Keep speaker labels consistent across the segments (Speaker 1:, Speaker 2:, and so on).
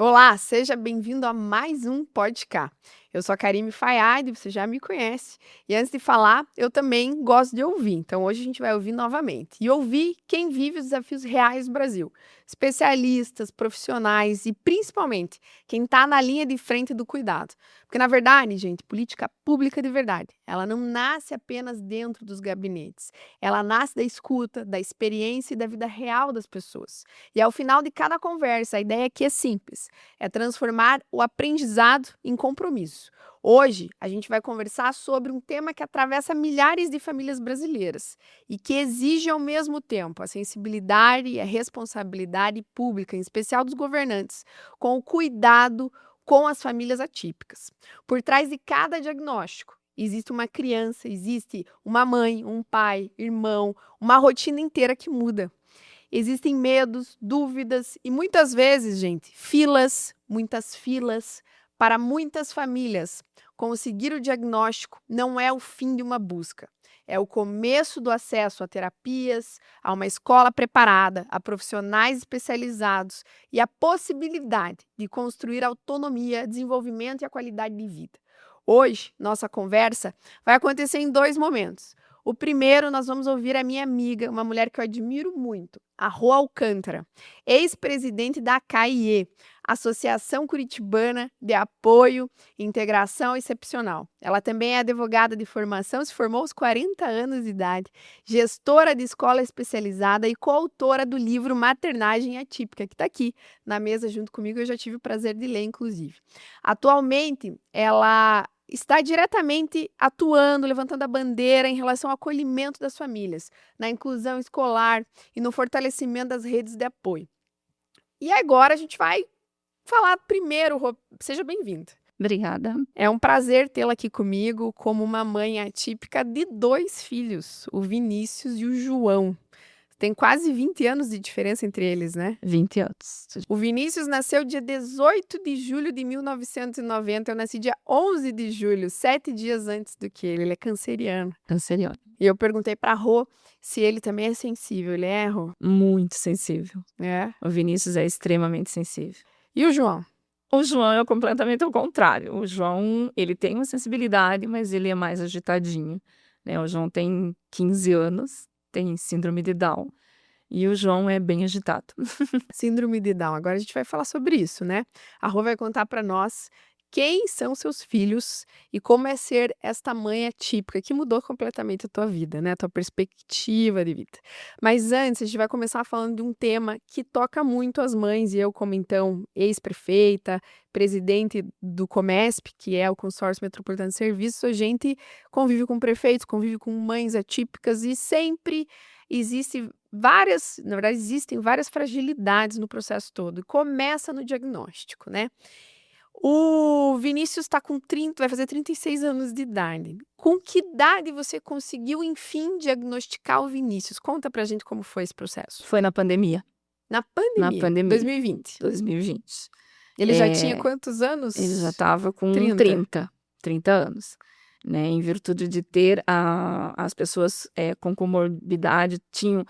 Speaker 1: Olá, seja bem-vindo a mais um Podcast. Eu sou a Karime Fayad, você já me conhece. E antes de falar, eu também gosto de ouvir. Então hoje a gente vai ouvir novamente. E ouvir quem vive os desafios reais do Brasil. Especialistas, profissionais e principalmente quem está na linha de frente do cuidado. Porque na verdade, gente, política pública de verdade, ela não nasce apenas dentro dos gabinetes. Ela nasce da escuta, da experiência e da vida real das pessoas. E ao final de cada conversa, a ideia aqui é simples. É transformar o aprendizado em compromisso. Hoje, a gente vai conversar sobre um tema que atravessa milhares de famílias brasileiras e que exige ao mesmo tempo a sensibilidade e a responsabilidade pública, em especial dos governantes, com o cuidado com as famílias atípicas. Por trás de cada diagnóstico, existe uma criança, existe uma mãe, um pai, irmão, uma rotina inteira que muda. Existem medos, dúvidas e muitas vezes, gente, muitas filas para muitas famílias. Conseguir o diagnóstico não é o fim de uma busca, é o começo do acesso a terapias, a uma escola preparada, a profissionais especializados e a possibilidade de construir autonomia, desenvolvimento e a qualidade de vida. Hoje, nossa conversa vai acontecer em dois momentos. O primeiro, nós vamos ouvir a minha amiga, uma mulher que eu admiro muito, a Rô Alcântara, ex-presidente da ACAIE, Associação Curitibana de Apoio e Integração Excepcional. Ela também é advogada de formação, se formou aos 40 anos de idade, gestora de escola especializada e coautora do livro Maternagem Atípica, que está aqui na mesa junto comigo, eu já tive o prazer de ler, inclusive. Atualmente, ela está diretamente atuando, levantando a bandeira em relação ao acolhimento das famílias, na inclusão escolar e no fortalecimento das redes de apoio. E agora a gente vai falar primeiro, Rô, seja bem-vinda.
Speaker 2: Obrigada.
Speaker 1: É um prazer tê-la aqui comigo como uma mãe atípica de 2 filhos, o Vinícius e o João. Tem quase 20 anos de diferença entre eles, né?
Speaker 2: 20 anos.
Speaker 1: O Vinícius nasceu dia 18 de julho de 1990, eu nasci dia 11 de julho, 7 dias antes do que ele é canceriano.
Speaker 2: Canceriano.
Speaker 1: E eu perguntei pra Rô se ele também é sensível, ele é, Rô?
Speaker 2: Muito sensível.
Speaker 1: É.
Speaker 2: O Vinícius é extremamente sensível.
Speaker 1: E o João?
Speaker 2: O João é completamente ao contrário. O João, ele tem uma sensibilidade, mas ele é mais agitadinho, né? O João tem 15 anos, tem síndrome de Down. E o João é bem agitado.
Speaker 1: Síndrome de Down. Agora a gente vai falar sobre isso, né? A Rô vai contar pra nós quem são seus filhos e como é ser esta mãe atípica, que mudou completamente a tua vida, né? A tua perspectiva de vida. Mas antes, a gente vai começar falando de um tema que toca muito as mães, e eu, como então ex-prefeita, presidente do Comesp, que é o Consórcio Metropolitano de Serviços, a gente convive com prefeitos, convive com mães atípicas e sempre existem várias fragilidades no processo todo. E começa no diagnóstico, né? O Vinícius está com 30, vai fazer 36 anos de idade. Com que idade você conseguiu, enfim, diagnosticar o Vinícius? Conta pra gente como foi esse processo.
Speaker 2: Foi na pandemia.
Speaker 1: Na
Speaker 2: Na
Speaker 1: pandemia,
Speaker 2: pandemia.
Speaker 1: 2020.
Speaker 2: 2020.
Speaker 1: Ele já tinha quantos anos?
Speaker 2: Ele já estava com
Speaker 1: 30.
Speaker 2: 30 anos. Né, em virtude de ter as pessoas com comorbidade tinham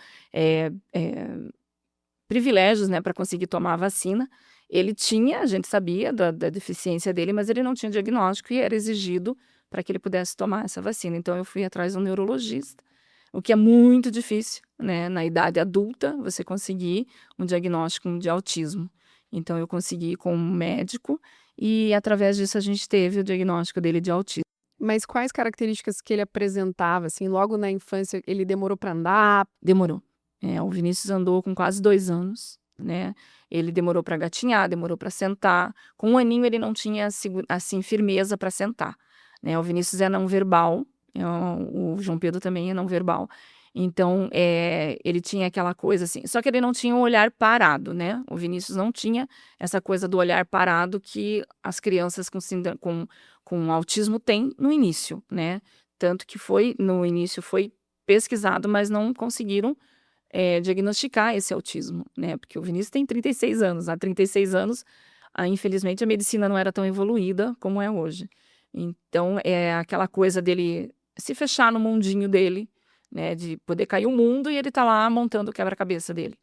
Speaker 2: privilégios, né, para conseguir tomar a vacina. Ele tinha, a gente sabia da deficiência dele, mas ele não tinha diagnóstico e era exigido para que ele pudesse tomar essa vacina. Então eu fui atrás de um neurologista, o que é muito difícil, né, na idade adulta, você conseguir um diagnóstico de autismo. Então eu consegui com um médico e através disso a gente teve o diagnóstico dele de autismo.
Speaker 1: Mas quais características que ele apresentava? Assim, logo na infância, ele demorou para andar?
Speaker 2: Demorou. O Vinícius andou com quase 2 anos, né? Ele demorou para gatinhar, demorou para sentar. Com 1 aninho ele não tinha assim firmeza para sentar, né? O Vinícius é não verbal, o João Pedro também é não verbal. Então, ele tinha aquela coisa assim, só que ele não tinha um olhar parado, né? O Vinícius não tinha essa coisa do olhar parado que as crianças com autismo têm no início, né? Tanto que no início foi pesquisado, mas não conseguiram diagnosticar esse autismo, né? Porque o Vinícius tem 36 anos. Há 36 anos, infelizmente, a medicina não era tão evoluída como é hoje. Então, é aquela coisa dele se fechar no mundinho dele, né? De poder cair o mundo e ele tá lá montando o quebra-cabeça dele.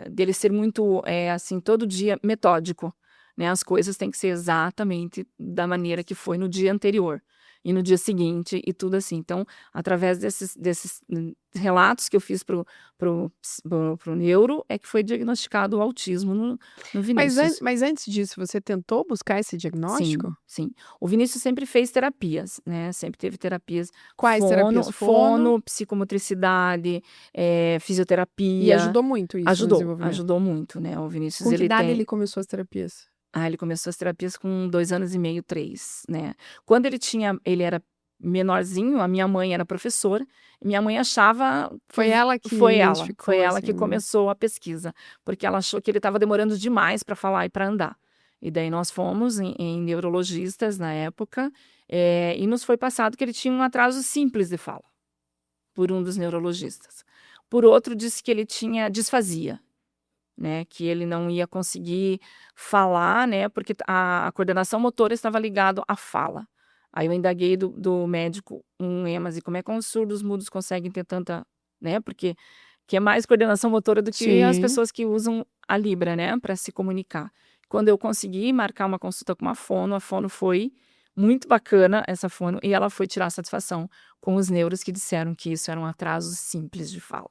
Speaker 2: dele ser muito, assim, todo dia metódico, né? As coisas têm que ser exatamente da maneira que foi no dia anterior e no dia seguinte e tudo assim. Então, através desses relatos que eu fiz pro neuro, é que foi diagnosticado o autismo no Vinícius.
Speaker 1: Mas antes disso, você tentou buscar esse
Speaker 2: Sim,
Speaker 1: diagnóstico?
Speaker 2: sim. O Vinícius sempre fez terapias, né, sempre teve terapias,
Speaker 1: Quais terapias? Fono?
Speaker 2: psicomotricidade,
Speaker 1: E
Speaker 2: fisioterapia.
Speaker 1: ajudou muito isso no
Speaker 2: Ajudou,
Speaker 1: desenvolvimento?
Speaker 2: ajudou muito, né, o Vinícius
Speaker 1: Com que
Speaker 2: ele
Speaker 1: idade
Speaker 2: tem
Speaker 1: ele começou as terapias?
Speaker 2: ele começou as terapias com 2 anos e meio, 3, né. Quando ele era menorzinho, a minha mãe era professora, e minha mãe achava que
Speaker 1: Foi ela que
Speaker 2: foi
Speaker 1: identificou,
Speaker 2: ela que
Speaker 1: assim?
Speaker 2: começou a pesquisa, porque ela achou que ele estava demorando demais para falar e para andar. E daí nós fomos em neurologistas na época, e nos foi passado que ele tinha um atraso simples de fala, por um dos neurologistas. Por outro, disse que ele tinha disfasia, né, que ele não ia conseguir falar, né, porque a coordenação motora estava ligado à fala. Aí eu indaguei do médico mas e como é que os surdos mudos conseguem ter tanta, né, porque que é mais coordenação motora do que as
Speaker 1: Sim.
Speaker 2: pessoas que usam a Libra, né, para se comunicar. Quando eu consegui marcar uma consulta com uma fono, a fono foi muito bacana, essa fono, e ela foi tirar satisfação com os neuros que disseram que isso era um atraso simples de fala,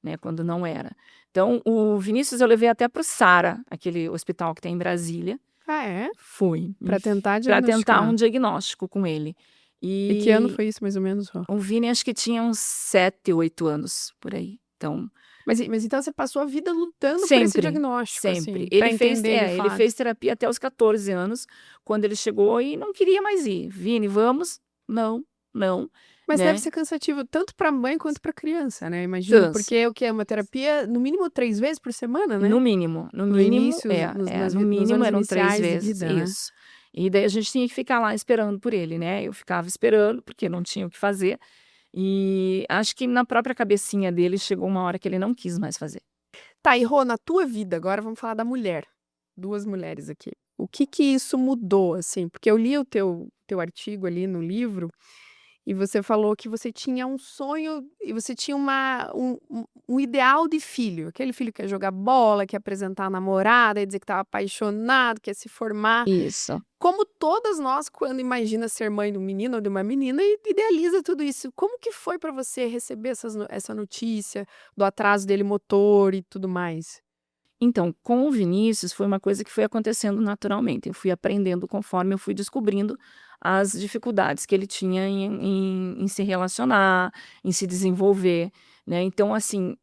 Speaker 2: né, quando não era. Então, o Vinícius eu levei até para o Sara, aquele hospital que tem em Brasília.
Speaker 1: Ah, é?
Speaker 2: Fui,
Speaker 1: Pra tentar
Speaker 2: para tentar um
Speaker 1: diagnosticar.
Speaker 2: diagnóstico com ele.
Speaker 1: E que ano
Speaker 2: E
Speaker 1: foi isso, mais ou menos, Rô?
Speaker 2: o Vini acho que tinha uns 7, 8 anos, por aí. Então,
Speaker 1: Mas então você passou a vida lutando por esse
Speaker 2: sempre,
Speaker 1: diagnóstico,
Speaker 2: sempre.
Speaker 1: assim, pra entender de
Speaker 2: Ele
Speaker 1: fato.
Speaker 2: fez terapia até os 14 anos, quando ele chegou e não queria mais ir. "Vini, vamos?", "Não, não",
Speaker 1: Mas deve
Speaker 2: né.
Speaker 1: ser cansativo tanto pra mãe quanto pra criança, né, imagino,
Speaker 2: Cansa.
Speaker 1: porque o que é uma terapia, no mínimo 3 vezes por semana, né?
Speaker 2: No
Speaker 1: No
Speaker 2: mínimo,
Speaker 1: início,
Speaker 2: no
Speaker 1: nos
Speaker 2: mínimo
Speaker 1: anos
Speaker 2: eram 3
Speaker 1: iniciais de
Speaker 2: vezes,
Speaker 1: vida, né?
Speaker 2: isso. E daí a gente tinha que ficar lá esperando por ele, né, eu ficava esperando, porque não tinha o que fazer, e acho que na própria cabecinha dele chegou uma hora que ele não quis mais fazer.
Speaker 1: Tá, e Rô, na tua vida, agora vamos falar da mulher. 2 mulheres aqui. O que que isso mudou, assim? Porque eu li o teu artigo ali no livro, e você falou que você tinha um sonho e você tinha um ideal de filho. Aquele filho que quer jogar bola, quer apresentar a namorada, e dizer que estava apaixonado, quer se formar.
Speaker 2: Isso.
Speaker 1: Como todas nós, quando imagina ser mãe de um menino ou de uma menina, idealiza tudo isso. Como que foi para você receber essa notícia do atraso dele motor e tudo mais?
Speaker 2: Então, com o Vinícius foi uma coisa que foi acontecendo naturalmente, eu fui aprendendo conforme eu fui descobrindo as dificuldades que ele tinha em se relacionar, em se desenvolver, né, então assim,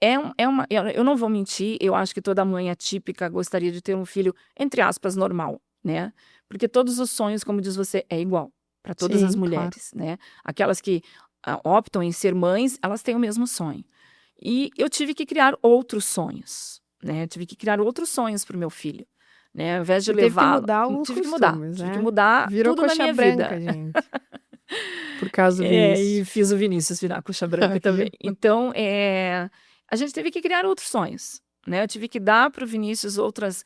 Speaker 2: eu não vou mentir, eu acho que toda mãe atípica gostaria de ter um filho, entre aspas, "normal", né, porque todos os sonhos, como diz você, é igual para todas as
Speaker 1: Sim, claro.
Speaker 2: mulheres, né. Aquelas que, optam em ser mães, elas têm o mesmo sonho. E eu tive que criar outros sonhos, né, eu tive que criar outros sonhos para o meu filho, né, ao invés de
Speaker 1: Você teve que
Speaker 2: levá-lo
Speaker 1: mudar alguns costumes,
Speaker 2: tive que
Speaker 1: né?
Speaker 2: mudar
Speaker 1: Virou
Speaker 2: tudo na
Speaker 1: coxa
Speaker 2: minha vida.
Speaker 1: branca, gente, por causa do Vinícius.
Speaker 2: E fiz o Vinícius virar coxa branca também.
Speaker 1: Viu?
Speaker 2: Então, a gente teve que criar outros sonhos, né, eu tive que dar para o Vinícius outras,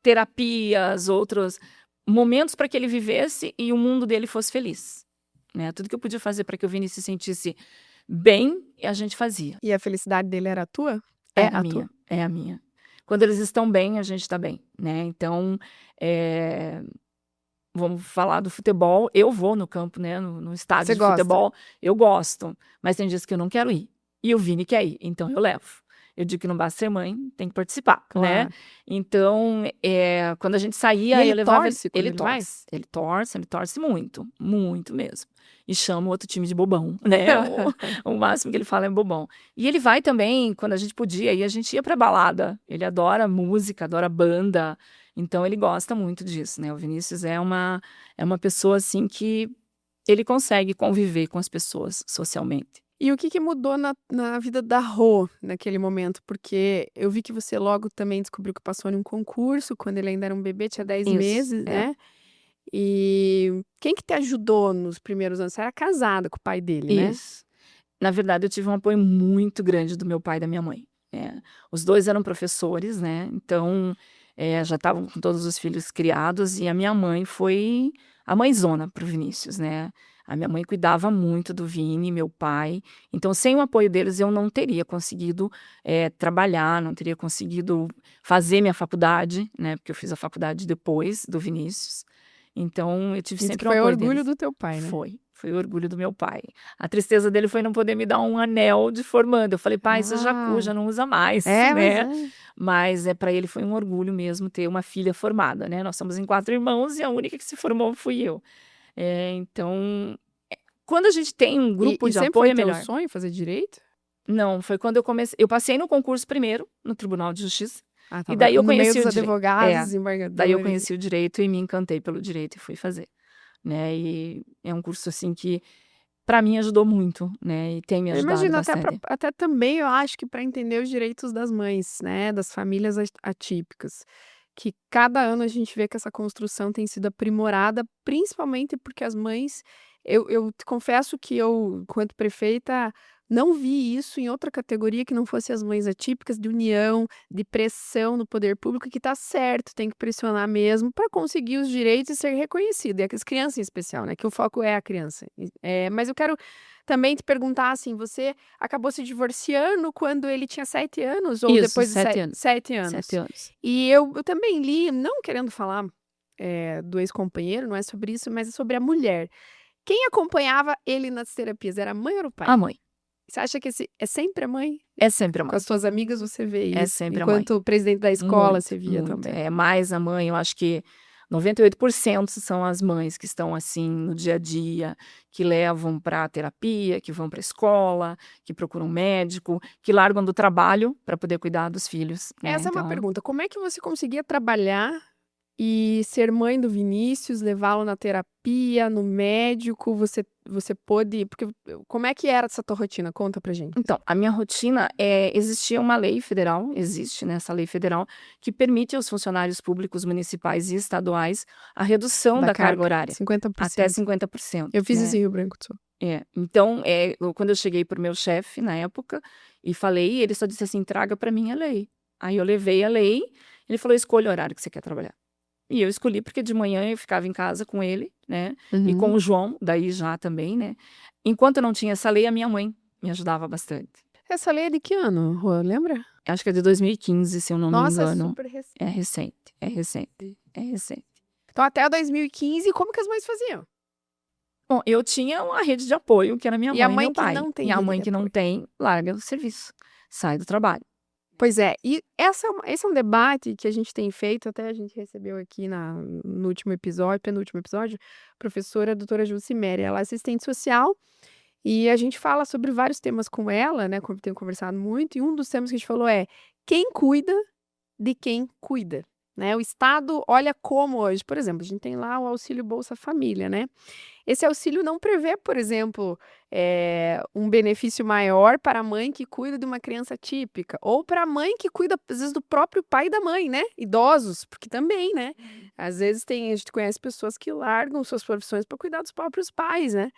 Speaker 2: terapias, outros momentos para que ele vivesse e o mundo dele fosse feliz, né, tudo que eu podia fazer para que o Vini se sentisse bem, a gente fazia.
Speaker 1: E a felicidade dele era a tua? É a tua?
Speaker 2: É a minha. Quando eles estão bem, a gente está bem, né, então, vamos falar do futebol, eu vou no campo, né, no estádio
Speaker 1: Você
Speaker 2: de
Speaker 1: gosta?
Speaker 2: futebol, eu gosto, mas tem dias que eu não quero ir, e o Vini quer ir, então eu levo. Eu digo que não basta ser mãe, tem que participar, né.
Speaker 1: Claro.
Speaker 2: Então, quando a gente
Speaker 1: E
Speaker 2: saía, eu
Speaker 1: ele
Speaker 2: levava
Speaker 1: torce quando ele vai?
Speaker 2: ele torce muito, muito mesmo. E chama o outro time de bobão, né, o máximo que ele fala é bobão. E ele vai também, quando a gente podia ir, a gente ia pra balada, ele adora música, adora banda, então ele gosta muito disso, né, o Vinícius é uma pessoa, assim, que ele consegue conviver com as pessoas socialmente.
Speaker 1: E o que que mudou na vida da Rô, naquele momento? Porque eu vi que você logo também descobriu que passou em um concurso, quando ele ainda era um bebê, tinha 10
Speaker 2: Isso,
Speaker 1: meses, né. E quem que te ajudou nos primeiros anos? Você era casada com o pai dele, né?
Speaker 2: isso. Na verdade, eu tive um apoio muito grande do meu pai e da minha mãe. Os 2 eram professores, né, então, já estavam com todos os filhos criados e a minha mãe foi a mãezona para o Vinícius, né. A minha mãe cuidava muito do Vini, meu pai. Então, sem o apoio deles, eu não teria conseguido trabalhar, não teria conseguido fazer minha faculdade, né? Porque eu fiz a faculdade depois do Vinícius. Então, eu tive
Speaker 1: Isso que
Speaker 2: sempre o
Speaker 1: foi
Speaker 2: apoio
Speaker 1: orgulho
Speaker 2: deles.
Speaker 1: do teu pai, né?
Speaker 2: Foi o orgulho do meu pai. A tristeza dele foi não poder me dar um anel de formanda. Eu falei, pai, você já não usa mais,
Speaker 1: Mas
Speaker 2: né? Mas para ele foi um orgulho mesmo ter uma filha formada, né? Nós somos em 4 irmãos e a única que se formou fui eu. Então, quando a gente tem um grupo de
Speaker 1: sempre
Speaker 2: apoio,
Speaker 1: foi
Speaker 2: é
Speaker 1: teu
Speaker 2: melhor.
Speaker 1: sonho fazer direito?
Speaker 2: Não, foi quando eu comecei. Eu passei no concurso primeiro, no Tribunal de Justiça.
Speaker 1: Ah, tá.
Speaker 2: E daí eu
Speaker 1: No meio
Speaker 2: conheci
Speaker 1: dos
Speaker 2: o direito.
Speaker 1: advogados, desembargadores.
Speaker 2: Daí eu conheci o direito e me encantei pelo direito e fui fazer. Né? E é um curso assim que para mim ajudou muito, né? E tem me
Speaker 1: Eu
Speaker 2: ajudado
Speaker 1: imagino
Speaker 2: bastante.
Speaker 1: até também, eu acho que para entender os direitos das mães, né, das famílias atípicas, que cada ano a gente vê que essa construção tem sido aprimorada, principalmente porque as mães, eu te confesso que eu, enquanto prefeita, não vi isso em outra categoria que não fosse as mães atípicas, de união, de pressão no poder público, que tá certo, tem que pressionar mesmo para conseguir os direitos e ser reconhecido, e as crianças em especial, né, que o foco é a criança. Mas eu quero também te perguntar, assim, você acabou se divorciando quando ele tinha 7 anos ou
Speaker 2: Isso,
Speaker 1: depois de
Speaker 2: 7 anos.
Speaker 1: 7 anos?
Speaker 2: 7 anos.
Speaker 1: E eu também li, não querendo falar do ex-companheiro, não é sobre isso, mas é sobre a mulher. Quem acompanhava ele nas terapias? Era a mãe ou era o pai?
Speaker 2: A mãe.
Speaker 1: Você acha que é sempre a mãe?
Speaker 2: É sempre a
Speaker 1: Com
Speaker 2: mãe.
Speaker 1: as suas amigas você vê
Speaker 2: É
Speaker 1: isso.
Speaker 2: sempre a mãe.
Speaker 1: Enquanto presidente da escola
Speaker 2: Muito,
Speaker 1: você via
Speaker 2: muito.
Speaker 1: também.
Speaker 2: É mais a mãe, eu acho que 98% são as mães que estão assim no dia a dia, que levam para terapia, que vão para a escola, que procuram médico, que largam do trabalho para poder cuidar dos filhos, né?
Speaker 1: Essa é uma
Speaker 2: Então,
Speaker 1: pergunta. Como é que você conseguia trabalhar e ser mãe do Vinícius, levá-lo na terapia, no médico? Você pôde. Porque como é que era essa tua rotina? Conta pra gente.
Speaker 2: Então, a minha rotina existia uma lei federal, existe, né, essa lei federal, que permite aos funcionários públicos municipais e estaduais a redução da carga horária,
Speaker 1: 50%.
Speaker 2: até 50%.
Speaker 1: Eu fiz
Speaker 2: né?
Speaker 1: isso em Rio Branco do Sul.
Speaker 2: Então, quando eu cheguei pro meu chefe na época e falei, ele só disse assim, traga para mim a lei. Aí eu levei a lei, ele falou, escolha o horário que você quer trabalhar. E eu escolhi porque de manhã eu ficava em casa com ele, né? E com o João, daí já também, né? Enquanto eu não tinha essa lei, a minha mãe me ajudava bastante.
Speaker 1: Essa lei é de que ano, Rô? Lembra?
Speaker 2: Acho que é de 2015, se eu não me
Speaker 1: Nossa, é
Speaker 2: engano.
Speaker 1: super recente.
Speaker 2: É recente, é recente, é recente.
Speaker 1: Então, até 2015, como que as mães faziam?
Speaker 2: Bom, eu tinha uma rede de apoio, que era minha
Speaker 1: E
Speaker 2: mãe
Speaker 1: a
Speaker 2: e
Speaker 1: mãe
Speaker 2: meu
Speaker 1: que
Speaker 2: pai.
Speaker 1: não tem
Speaker 2: E a
Speaker 1: rede
Speaker 2: mãe
Speaker 1: de
Speaker 2: que não
Speaker 1: apoio?
Speaker 2: tem, larga o serviço, sai do trabalho.
Speaker 1: Pois é, e esse é um debate que a gente tem feito, até a gente recebeu aqui no último episódio, penúltimo episódio, a professora doutora Jucimere, ela é assistente social, e a gente fala sobre vários temas com ela, né, como tenho conversado muito, e um dos temas que a gente falou é quem cuida de quem cuida, né? O Estado olha como hoje, por exemplo, a gente tem lá o auxílio Bolsa Família, né? Esse auxílio não prevê, por exemplo, um benefício maior para a mãe que cuida de uma criança típica, ou para a mãe que cuida, às vezes, do próprio pai e da mãe, né? Idosos, porque também, né? Às vezes a gente conhece pessoas que largam suas profissões para cuidar dos próprios pais, né?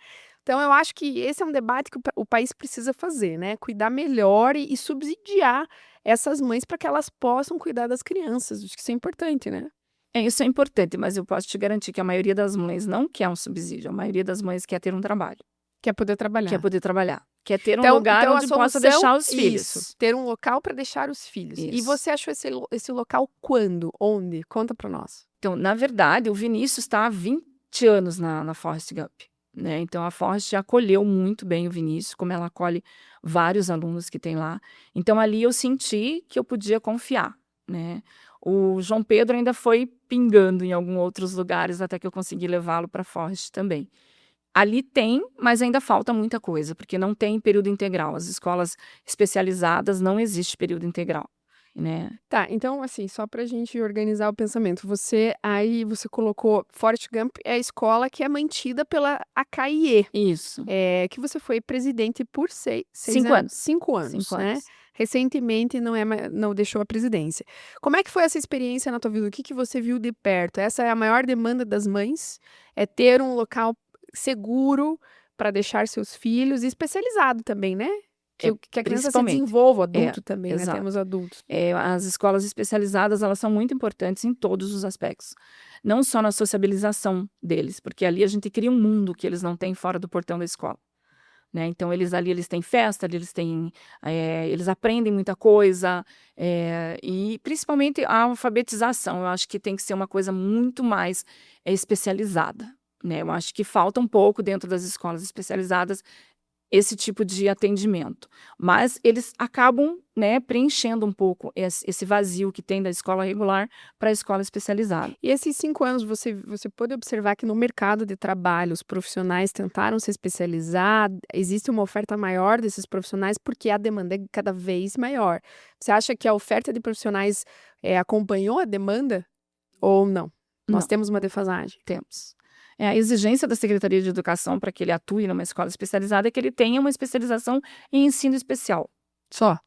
Speaker 1: Então, eu acho que esse é um debate que o país precisa fazer, né? Cuidar melhor e subsidiar essas mães para que elas possam cuidar das crianças. Acho que isso é importante, né?
Speaker 2: Isso é importante, mas eu posso te garantir que a maioria das mães não quer um subsídio. A maioria das mães quer ter um trabalho.
Speaker 1: Quer poder trabalhar.
Speaker 2: Quer poder trabalhar. Quer ter um lugar onde possa deixar os filhos.
Speaker 1: Isso, ter um local para deixar os filhos. E
Speaker 2: Isso.
Speaker 1: você achou esse local quando? Onde? Conta para nós.
Speaker 2: Então, na verdade, o Vinícius está há 20 anos na Forrest Gump. Né? Então, a Forrest acolheu muito bem o Vinícius, como ela acolhe vários alunos que tem lá. Então, ali eu senti que eu podia confiar, né? O João Pedro ainda foi pingando em alguns outros lugares até que eu consegui levá-lo para a Forrest também. Ali tem, mas ainda falta muita coisa, porque não tem período integral. As escolas especializadas não existe período integral, né?
Speaker 1: Tá, então assim, só pra gente organizar o pensamento, você colocou Forrest Gump é a escola que é mantida pela AKIE.
Speaker 2: Isso.
Speaker 1: Que você foi presidente por
Speaker 2: 5 anos.
Speaker 1: 5 anos,
Speaker 2: 5
Speaker 1: né?
Speaker 2: anos.
Speaker 1: Recentemente não deixou a presidência. Como é que foi essa experiência na tua vida? O que você viu de perto? Essa é a maior demanda das mães? É ter um local seguro para deixar seus filhos e especializado também, né? que a criança se
Speaker 2: principalmente.
Speaker 1: desenvolva, o adulto também, né?
Speaker 2: Exato.
Speaker 1: Temos adultos.
Speaker 2: As escolas especializadas, elas são muito importantes em todos os aspectos. Não só na sociabilização deles, porque ali a gente cria um mundo que eles não têm fora do portão da escola. Né? Então, eles têm festa, eles aprendem muita coisa, e principalmente a alfabetização, eu acho que tem que ser uma coisa muito mais especializada. Né? Eu acho que falta um pouco dentro das escolas especializadas esse tipo de atendimento. Mas eles acabam, né, preenchendo um pouco esse vazio que tem da escola regular para a escola especializada.
Speaker 1: E esses 5 anos, você pôde observar que no mercado de trabalho, os profissionais tentaram se especializar, existe uma oferta maior desses profissionais porque a demanda é cada vez maior. Você acha que a oferta de profissionais acompanhou a demanda ou não? Nós
Speaker 2: Não.
Speaker 1: temos uma defasagem.
Speaker 2: Temos. A exigência da Secretaria de Educação para que ele atue numa escola especializada é que ele tenha uma especialização em ensino especial. Só.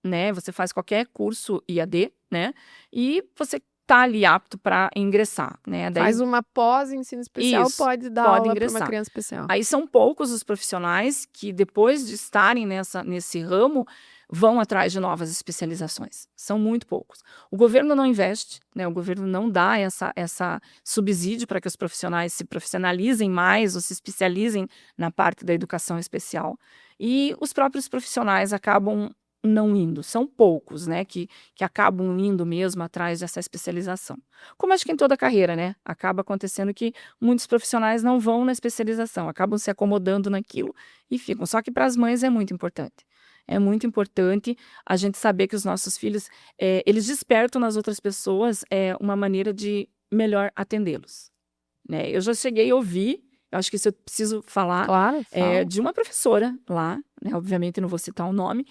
Speaker 2: Né? Você faz qualquer curso IAD, né? E você está ali apto para ingressar. Né? Daí,
Speaker 1: Faz uma pós em ensino especial,
Speaker 2: Isso,
Speaker 1: pode dar
Speaker 2: pode
Speaker 1: aula para
Speaker 2: ingressar.
Speaker 1: uma criança especial.
Speaker 2: Aí são poucos os profissionais que, depois de estarem nesse ramo, vão atrás de novas especializações. São muito poucos. O governo não investe, né? O governo não dá essa subsídio para que os profissionais se profissionalizem mais ou se especializem na parte da educação especial. E os próprios profissionais acabam não indo. São poucos, né, que acabam indo mesmo atrás dessa especialização. Como acho que em toda carreira, né? Acaba acontecendo que muitos profissionais não vão na especialização, acabam se acomodando naquilo e ficam. Só que para as mães é muito importante. É muito importante a gente saber que os nossos filhos, eles despertam nas outras pessoas uma maneira de melhor atendê-los. Né? Eu já cheguei a ouvir, eu acho que isso eu preciso falar,
Speaker 1: Claro, fala.
Speaker 2: de uma professora lá, né? Obviamente não vou citar o nome,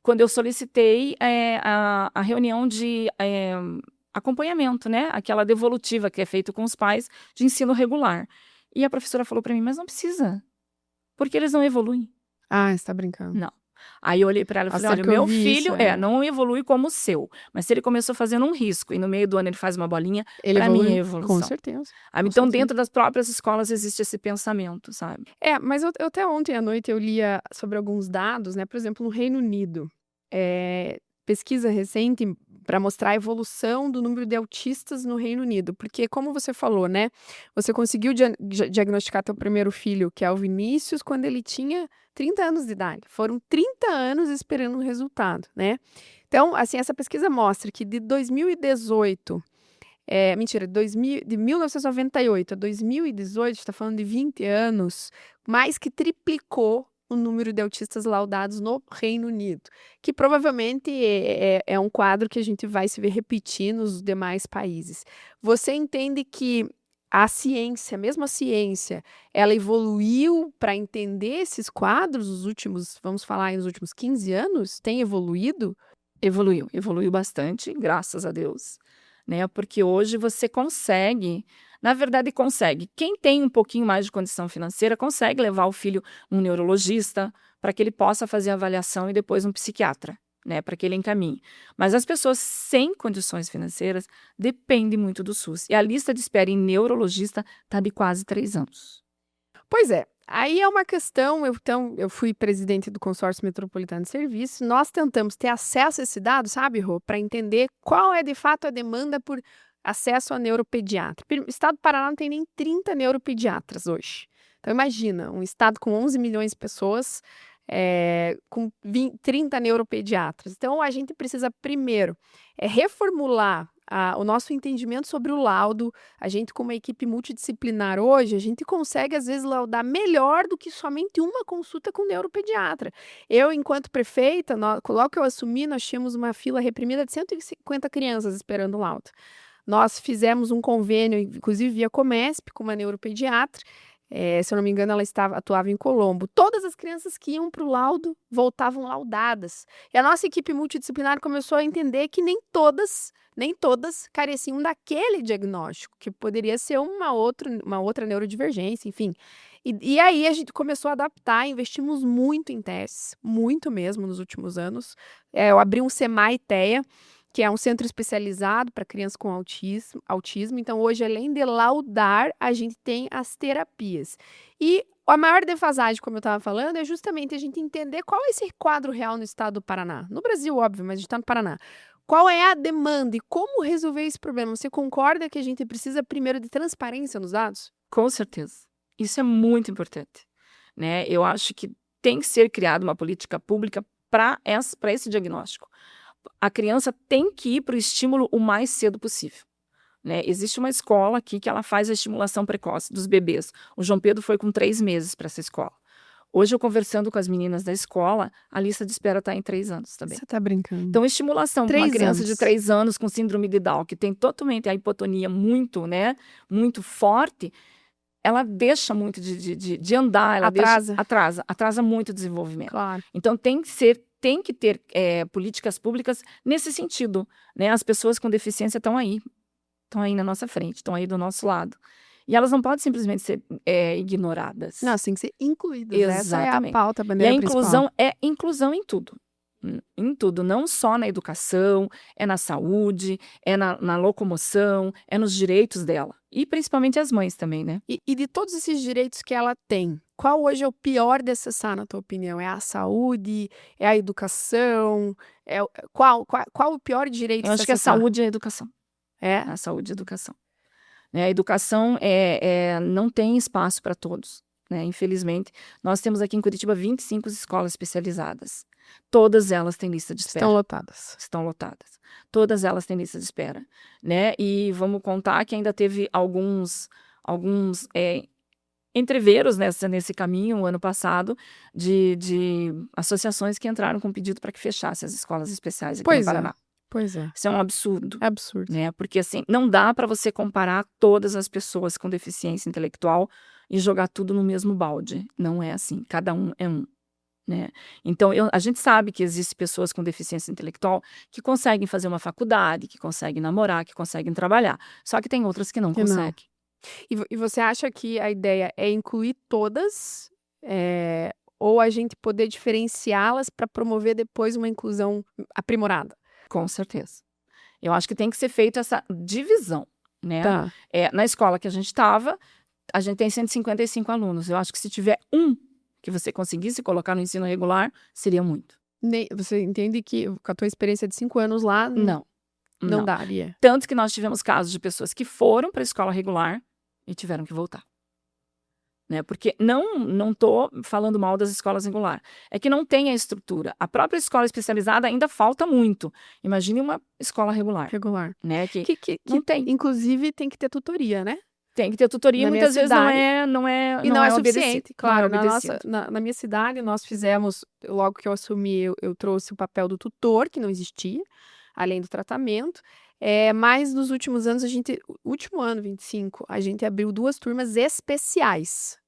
Speaker 2: quando eu solicitei a reunião de acompanhamento, né? Aquela devolutiva que é feita com os pais de ensino regular. E a professora falou para mim, mas não precisa, porque eles não evoluem.
Speaker 1: Ah, você está brincando.
Speaker 2: Não. Aí eu olhei para ela e falei,
Speaker 1: Nossa,
Speaker 2: olha,
Speaker 1: que eu
Speaker 2: meu
Speaker 1: vi
Speaker 2: filho
Speaker 1: isso,
Speaker 2: não evolui como o seu, mas se ele começou fazendo um risco e no meio do ano ele faz uma bolinha,
Speaker 1: Ele
Speaker 2: para mim é
Speaker 1: evoluiu,
Speaker 2: evolução.
Speaker 1: com certeza.
Speaker 2: Então,
Speaker 1: certeza.
Speaker 2: dentro das próprias escolas existe esse pensamento, sabe?
Speaker 1: Mas eu até ontem à noite eu lia sobre alguns dados, né? Por exemplo, no Reino Unido, pesquisa recente para mostrar a evolução do número de autistas no Reino Unido, porque como você falou, né? Você conseguiu diagnosticar teu primeiro filho, que é o Vinícius, quando ele tinha 30 anos de idade. Foram 30 anos esperando um resultado, né? Então, assim, essa pesquisa mostra que de 2018 de 1998 a 2018, está falando de 20 anos, mais que triplicou o número de autistas laudados no Reino Unido, que provavelmente é um quadro que a gente vai se ver repetir nos demais países. Você entende que a ciência, mesmo a ciência, ela evoluiu para entender esses quadros nos últimos, vamos falar aí, nos últimos 15 anos? Tem evoluído?
Speaker 2: Evoluiu bastante, graças a Deus. Né? Porque hoje você consegue, na verdade consegue. Quem tem um pouquinho mais de condição financeira consegue levar o filho a um neurologista para que ele possa fazer a avaliação e depois um psiquiatra, né? Para que ele encaminhe. Mas as pessoas sem condições financeiras dependem muito do SUS. E a lista de espera em neurologista está de quase 3 anos.
Speaker 1: Pois é. Aí é uma questão, eu fui presidente do Consórcio Metropolitano de Serviços, nós tentamos ter acesso a esse dado, sabe, Rô, para entender qual é de fato a demanda por acesso a neuropediatra. O estado do Paraná não tem nem 30 neuropediatras hoje. Então imagina, um estado com 11 milhões de pessoas, com 30 neuropediatras. Então a gente precisa primeiro reformular o nosso entendimento sobre o laudo. A gente, com uma equipe multidisciplinar hoje, a gente consegue, às vezes, laudar melhor do que somente uma consulta com neuropediatra. Eu, enquanto prefeita, logo que eu assumi, nós tínhamos uma fila reprimida de 150 crianças esperando o laudo. Nós fizemos um convênio, inclusive via Comesp, com uma neuropediatra. Se eu não me engano, ela atuava em Colombo. Todas as crianças que iam para o laudo voltavam laudadas. E a nossa equipe multidisciplinar começou a entender que nem todas careciam daquele diagnóstico, que poderia ser uma outra neurodivergência, enfim. E aí a gente começou a adaptar, investimos muito em testes, muito mesmo nos últimos anos. Eu abri um SEMAI-TEA, que é um centro especializado para crianças com autismo. Então, hoje, além de laudar, a gente tem as terapias. E a maior defasagem, como eu estava falando, é justamente a gente entender qual é esse quadro real no estado do Paraná. No Brasil, óbvio, mas a gente está no Paraná. Qual é a demanda e como resolver esse problema? Você concorda que a gente precisa primeiro de transparência nos dados?
Speaker 2: Com certeza. Isso é muito importante, né? Eu acho que tem que ser criada uma política pública para esse diagnóstico. A criança tem que ir para o estímulo o mais cedo possível, né? Existe uma escola aqui que ela faz a estimulação precoce dos bebês. O João Pedro foi com 3 meses para essa escola. Hoje, eu conversando com as meninas da escola, a lista de espera está em 3 anos também.
Speaker 1: Você tá brincando.
Speaker 2: Então, estimulação para uma
Speaker 1: 3
Speaker 2: criança de
Speaker 1: anos.
Speaker 2: 3 anos com síndrome de Down, que tem totalmente a hipotonia muito, né, muito forte, ela deixa muito de andar, ela
Speaker 1: Atrasa.
Speaker 2: atrasa muito o desenvolvimento.
Speaker 1: Claro.
Speaker 2: Então, tem que ter políticas públicas nesse sentido, né? As pessoas com deficiência estão aí na nossa frente, estão aí do nosso lado. E elas não podem simplesmente ser ignoradas.
Speaker 1: Não, tem que ser incluídas. Essa é a
Speaker 2: Exatamente.
Speaker 1: pauta, a
Speaker 2: E
Speaker 1: bandeira
Speaker 2: a
Speaker 1: principal.
Speaker 2: inclusão é inclusão em tudo. Em tudo, não só na educação, é na saúde, é na locomoção, é nos direitos dela. E principalmente as mães também, né?
Speaker 1: E de todos esses direitos que ela tem, qual hoje é o pior de acessar, na tua opinião? É a saúde? É a educação? Qual o pior direito
Speaker 2: Eu
Speaker 1: de
Speaker 2: acho que a
Speaker 1: acessar?
Speaker 2: saúde e a educação.
Speaker 1: É?
Speaker 2: A saúde e a educação. Né? A educação não tem espaço para todos, né? Infelizmente. Nós temos aqui em Curitiba 25 escolas especializadas. Todas elas têm lista de espera.
Speaker 1: Estão lotadas.
Speaker 2: Estão lotadas. Todas elas têm lista de espera, né? E vamos contar que ainda teve alguns entreveros nesse caminho, o ano passado, de associações que entraram com pedido para que fechasse as escolas especiais aqui no Paraná.
Speaker 1: Pois é.
Speaker 2: Isso é um absurdo.
Speaker 1: É absurdo.
Speaker 2: Né? Porque assim, não dá para você comparar todas as pessoas com deficiência intelectual e jogar tudo no mesmo balde. Não é assim. Cada um é um. Né? Então, a gente sabe que existem pessoas com deficiência intelectual que conseguem fazer uma faculdade, que conseguem namorar, que conseguem trabalhar. Só que tem outras que não conseguem.
Speaker 1: E você acha que a ideia é incluir todas, ou a gente poder diferenciá-las para promover depois uma inclusão aprimorada?
Speaker 2: Com certeza. Eu acho que tem que ser feita essa divisão. Né?
Speaker 1: Tá.
Speaker 2: Na escola que a gente estava, a gente tem 155 alunos. Eu acho que se tiver um que você conseguisse colocar no ensino regular, seria muito.
Speaker 1: Você entende que com a tua experiência de 5 anos lá,
Speaker 2: Não
Speaker 1: daria?
Speaker 2: Tanto que nós tivemos casos de pessoas que foram para a escola regular e tiveram que voltar. Né? Porque não estou falando mal das escolas regular. É que não tem a estrutura. A própria escola especializada ainda falta muito. Imagine uma escola regular.
Speaker 1: Regular.
Speaker 2: Né? Que
Speaker 1: não
Speaker 2: tem.
Speaker 1: Inclusive, tem que ter tutoria, né?
Speaker 2: Tem que ter tutoria,
Speaker 1: Na
Speaker 2: muitas
Speaker 1: minha
Speaker 2: vezes
Speaker 1: cidade,
Speaker 2: não é
Speaker 1: e não é
Speaker 2: obedecido.
Speaker 1: suficiente, claro.
Speaker 2: Não é obedecido.
Speaker 1: Na minha cidade, nós fizemos, logo que eu assumi, eu trouxe o papel do tutor, que não existia, além do tratamento. Mas nos últimos anos, último ano, 25, a gente abriu 2 turmas especiais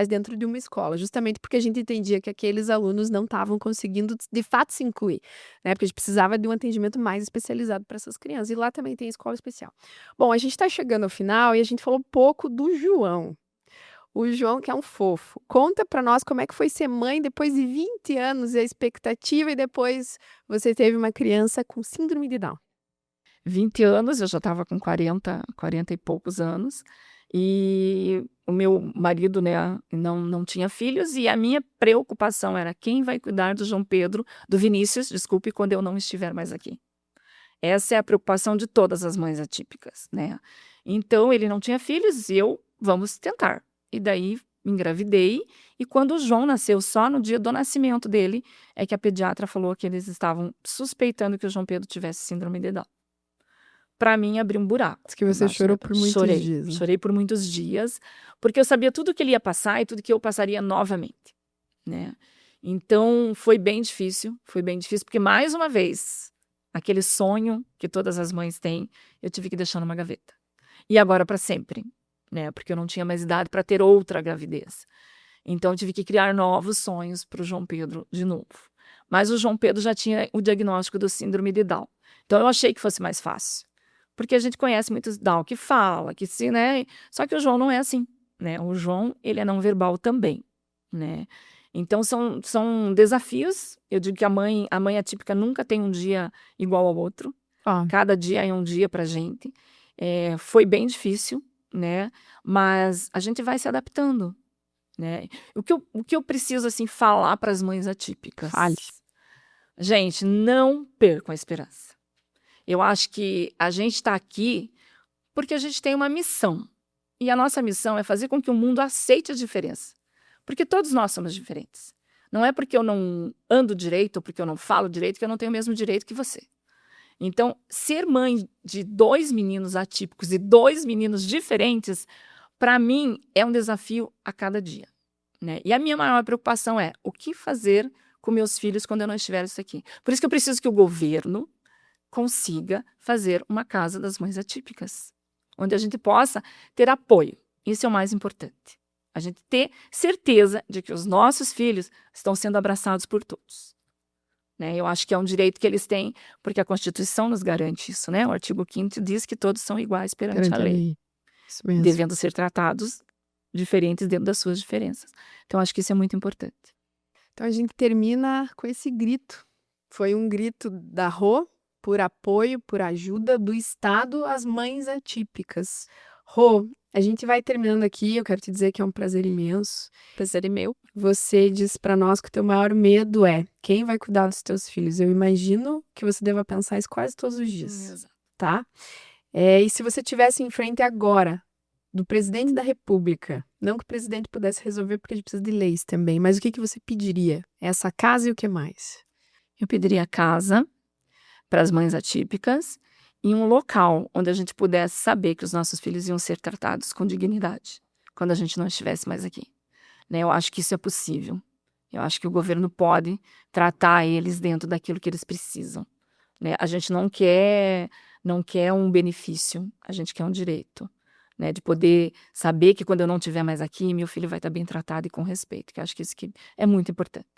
Speaker 1: dentro de uma escola, justamente porque a gente entendia que aqueles alunos não estavam conseguindo, de fato, se incluir, né? Porque a gente precisava de um atendimento mais especializado para essas crianças. E lá também tem escola especial. Bom, a gente está chegando ao final e a gente falou pouco do João. O João, que é um fofo. Conta para nós como é que foi ser mãe depois de 20 anos e a expectativa, e depois você teve uma criança com síndrome de Down.
Speaker 2: 20 anos, eu já estava com 40 e poucos anos. E o meu marido, né, não tinha filhos, e a minha preocupação era quem vai cuidar do João Pedro, do Vinícius, desculpe, quando eu não estiver mais aqui. Essa é a preocupação de todas as mães atípicas, né? Então, ele não tinha filhos e vamos tentar. E daí, engravidei, e quando o João nasceu, só no dia do nascimento dele, é que a pediatra falou que eles estavam suspeitando que o João Pedro tivesse síndrome de Down. Para mim, abriu um buraco.
Speaker 1: Diz que você chorou por muitos dias. Né?
Speaker 2: Chorei por muitos dias, porque eu sabia tudo que ele ia passar e tudo que eu passaria novamente, né? Então, foi bem difícil, porque, mais uma vez, aquele sonho que todas as mães têm, eu tive que deixar numa gaveta. E agora para sempre, né? Porque eu não tinha mais idade para ter outra gravidez. Então, eu tive que criar novos sonhos para o João Pedro de novo. Mas o João Pedro já tinha o diagnóstico do síndrome de Down. Então, eu achei que fosse mais fácil. Porque a gente conhece muitos Down que fala, que se, né? Só que o João não é assim, né? O João, ele é não verbal também, né? Então, são desafios. Eu digo que a mãe atípica nunca tem um dia igual ao outro. Cada dia é um dia pra gente. Foi bem difícil, né? Mas a gente vai se adaptando, né? O que eu preciso, assim, falar para as mães atípicas?
Speaker 1: Fale.
Speaker 2: Gente, não percam a esperança. Eu acho que a gente está aqui porque a gente tem uma missão. E a nossa missão é fazer com que o mundo aceite a diferença. Porque todos nós somos diferentes. Não é porque eu não ando direito ou porque eu não falo direito que eu não tenho o mesmo direito que você. Então, ser mãe de 2 meninos atípicos e 2 meninos diferentes, para mim, é um desafio a cada dia, né? E a minha maior preocupação é o que fazer com meus filhos quando eu não estiver isso aqui. Por isso que eu preciso que o governo consiga fazer uma casa das mães atípicas, onde a gente possa ter apoio. Isso é o mais importante. A gente ter certeza de que os nossos filhos estão sendo abraçados por todos, né? Eu acho que é um direito que eles têm, porque a Constituição nos garante isso, né? O artigo 5º diz que todos são iguais perante a lei,
Speaker 1: Isso mesmo.
Speaker 2: devendo ser tratados diferentes dentro das suas diferenças. Então, acho que isso é muito importante.
Speaker 1: Então a gente termina com esse grito. Foi um grito da Rô por apoio, por ajuda do Estado às mães atípicas. Rô, a gente vai terminando aqui. Eu quero te dizer que é um prazer imenso.
Speaker 2: Prazer é meu.
Speaker 1: Você disse para nós que o teu maior medo é quem vai cuidar dos teus filhos. Eu imagino que você deva pensar isso quase todos os dias,
Speaker 2: Exato.
Speaker 1: tá? E se você tivesse em frente agora do presidente da República, não que o presidente pudesse resolver porque a gente precisa de leis também, mas o que você pediria? Essa casa e o que mais?
Speaker 2: Eu pediria casa para as mães atípicas e um local onde a gente pudesse saber que os nossos filhos iam ser tratados com dignidade quando a gente não estivesse mais aqui, né? Eu acho que isso é possível. Eu acho que o governo pode tratar eles dentro daquilo que eles precisam, né? A gente não quer um benefício, a gente quer um direito, né? De poder saber que quando eu não estiver mais aqui, meu filho vai estar bem tratado e com respeito, que eu acho que isso que é muito importante.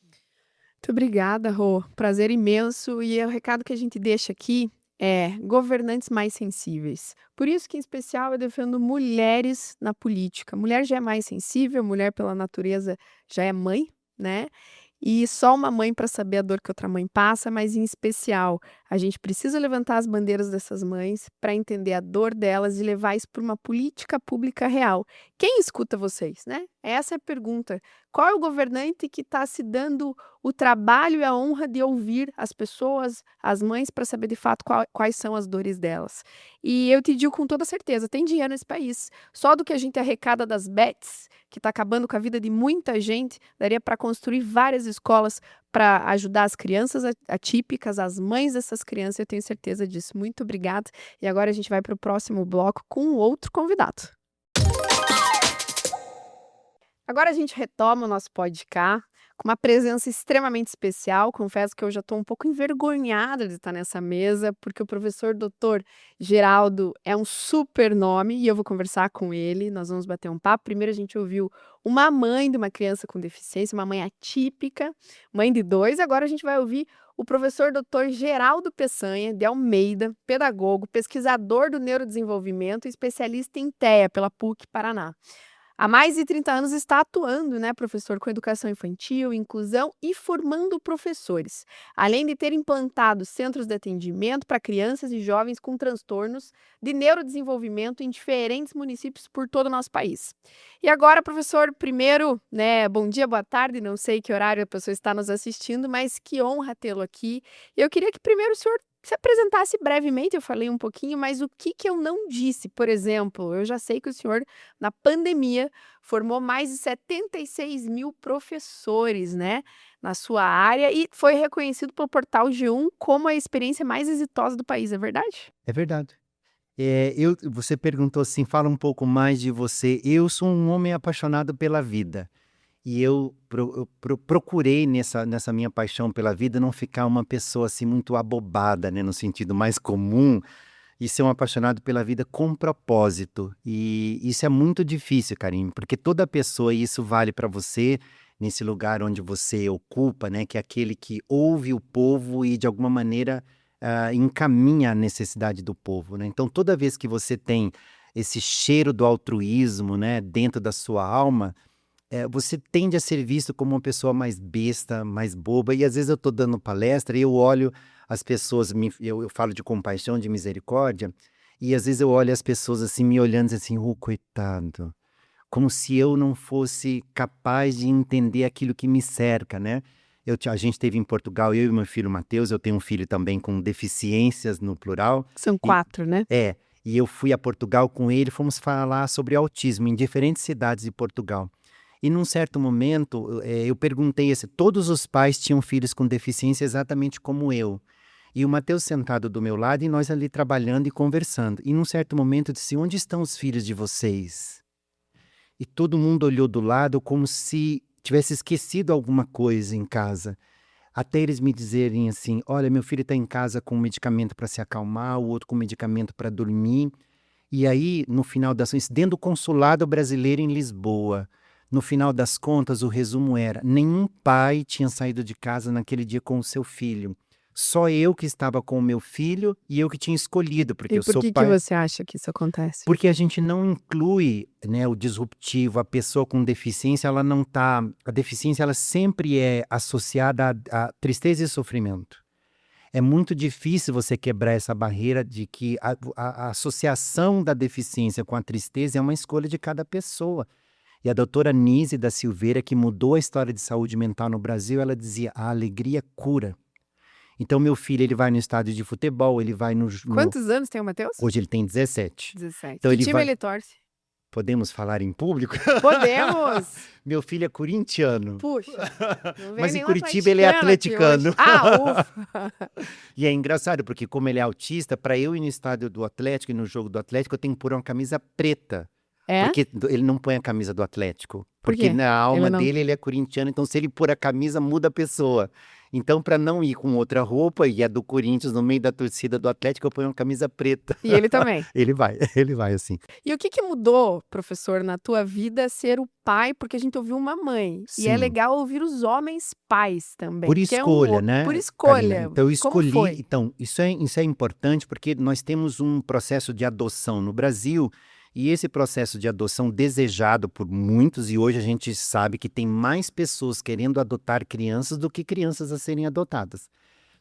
Speaker 1: Muito obrigada, Rô. Prazer imenso. E o recado que a gente deixa aqui é governantes mais sensíveis. Por isso que, em especial, eu defendo mulheres na política. Mulher já é mais sensível, mulher, pela natureza, já é mãe, né? E só uma mãe para saber a dor que outra mãe passa, mas em especial, a gente precisa levantar as bandeiras dessas mães para entender a dor delas e levar isso para uma política pública real. Quem escuta vocês, né? Essa é a pergunta. Qual é o governante que está se dando o trabalho e a honra de ouvir as pessoas, as mães, para saber de fato quais são as dores delas? E eu te digo com toda certeza, tem dinheiro nesse país. Só do que a gente arrecada das bets, que está acabando com a vida de muita gente, daria para construir várias escolas para ajudar as crianças atípicas, as mães dessas crianças, eu tenho certeza disso. Muito obrigada. E agora a gente vai para o próximo bloco com outro convidado. Agora a gente retoma o nosso podcast com uma presença extremamente especial. Confesso que eu já estou um pouco envergonhada de estar nessa mesa, porque o professor Dr. Geraldo é um super nome e eu vou conversar com ele. Nós vamos bater um papo. Primeiro a gente ouviu uma mãe de uma criança com deficiência, uma mãe atípica, mãe de 2. Agora a gente vai ouvir o professor Dr. Geraldo Peçanha de Almeida, pedagogo, pesquisador do neurodesenvolvimento e especialista em TEA pela PUC Paraná. Há mais de 30 anos está atuando, né, professor, com educação infantil, inclusão e formando professores, além de ter implantado centros de atendimento para crianças e jovens com transtornos de neurodesenvolvimento em diferentes municípios por todo o nosso país. E agora, professor, primeiro, né, bom dia, boa tarde, não sei que horário a pessoa está nos assistindo, mas que honra tê-lo aqui. Eu queria que primeiro o senhor se apresentasse brevemente. Eu falei um pouquinho, mas o que eu não disse? Por exemplo, eu já sei que o senhor, na pandemia, formou mais de 76 mil professores, né, na sua área e foi reconhecido pelo portal G1 como a experiência mais exitosa do país, é verdade?
Speaker 3: É verdade. Você perguntou assim, fala um pouco mais de você. Eu sou um homem apaixonado pela vida. E eu procurei nessa minha paixão pela vida não ficar uma pessoa assim muito abobada, né, no sentido mais comum, e ser um apaixonado pela vida com propósito. E isso é muito difícil, Karine, porque toda pessoa, e isso vale para você, nesse lugar onde você ocupa, né, que é aquele que ouve o povo e de alguma maneira encaminha a necessidade do povo, né? Então toda vez que você tem esse cheiro do altruísmo, né, dentro da sua alma, você tende a ser visto como uma pessoa mais besta, mais boba. E às vezes eu estou dando palestra e eu olho as pessoas, eu falo de compaixão, de misericórdia, e às vezes eu olho as pessoas assim, me olhando assim, coitado, como se eu não fosse capaz de entender aquilo que me cerca, né? A gente esteve em Portugal, eu e meu filho Mateus, eu tenho um filho também com deficiências no plural.
Speaker 1: São 4, né?
Speaker 3: E eu fui a Portugal com ele, fomos falar sobre autismo em diferentes cidades de Portugal. E num certo momento, eu perguntei se todos os pais tinham filhos com deficiência exatamente como eu. E o Mateus sentado do meu lado e nós ali trabalhando e conversando. E num certo momento eu disse, onde estão os filhos de vocês? E todo mundo olhou do lado como se tivesse esquecido alguma coisa em casa. Até eles me dizerem assim, olha, meu filho está em casa com medicamento para se acalmar, o outro com medicamento para dormir. E aí, no final das contas, dentro do consulado brasileiro em Lisboa, no final das contas, o resumo era, nenhum pai tinha saído de casa naquele dia com o seu filho. Só eu que estava com o meu filho e eu que tinha escolhido, porque
Speaker 1: E
Speaker 3: eu
Speaker 1: por
Speaker 3: sou
Speaker 1: que
Speaker 3: pai.
Speaker 1: você acha que isso acontece?
Speaker 3: Porque a gente não inclui, né, o disruptivo, a pessoa com deficiência, ela não tá. A deficiência ela sempre é associada a tristeza e sofrimento. É muito difícil você quebrar essa barreira de que a associação da deficiência com a tristeza é uma escolha de cada pessoa. E a doutora Nise da Silveira, que mudou a história de saúde mental no Brasil, ela dizia, a alegria cura. Então, meu filho, ele vai no estádio de futebol, ele vai no...
Speaker 1: Quantos anos tem o Mateus?
Speaker 3: Hoje ele tem 17.
Speaker 1: 17.
Speaker 3: Então
Speaker 1: Que
Speaker 3: ele
Speaker 1: time
Speaker 3: vai...
Speaker 1: ele torce?
Speaker 3: Podemos falar em público?
Speaker 1: Podemos!
Speaker 3: Meu filho é corintiano.
Speaker 1: Puxa, não veio
Speaker 3: Mas em
Speaker 1: nenhum
Speaker 3: Curitiba ele é
Speaker 1: atleticano aqui
Speaker 3: atleticano.
Speaker 1: hoje. Ufa!
Speaker 3: E é engraçado, porque como ele é autista, para eu ir no estádio do Atlético e no jogo do Atlético, eu tenho que pôr uma camisa preta.
Speaker 1: É?
Speaker 3: Porque ele não põe a camisa do Atlético.
Speaker 1: Por
Speaker 3: Porque
Speaker 1: quê?
Speaker 3: na alma
Speaker 1: Ele não-
Speaker 3: dele ele é corintiano, então se ele pôr a camisa, muda a pessoa. Então, para não ir com outra roupa, e é do Corinthians no meio da torcida do Atlético, eu ponho uma camisa preta.
Speaker 1: E ele também.
Speaker 3: Ele vai assim.
Speaker 1: E o que mudou, professor, na tua vida ser o pai? Porque a gente ouviu uma mãe. E é
Speaker 3: Sim.
Speaker 1: legal ouvir os homens pais também.
Speaker 3: Por
Speaker 1: que é
Speaker 3: escolha, né?
Speaker 1: Por
Speaker 3: Karina?
Speaker 1: escolha.
Speaker 3: Então, eu
Speaker 1: Como
Speaker 3: escolhi.
Speaker 1: foi?
Speaker 3: Então, isso é importante porque nós temos um processo de adoção no Brasil. E esse processo de adoção desejado por muitos, e hoje a gente sabe que tem mais pessoas querendo adotar crianças do que crianças a serem adotadas.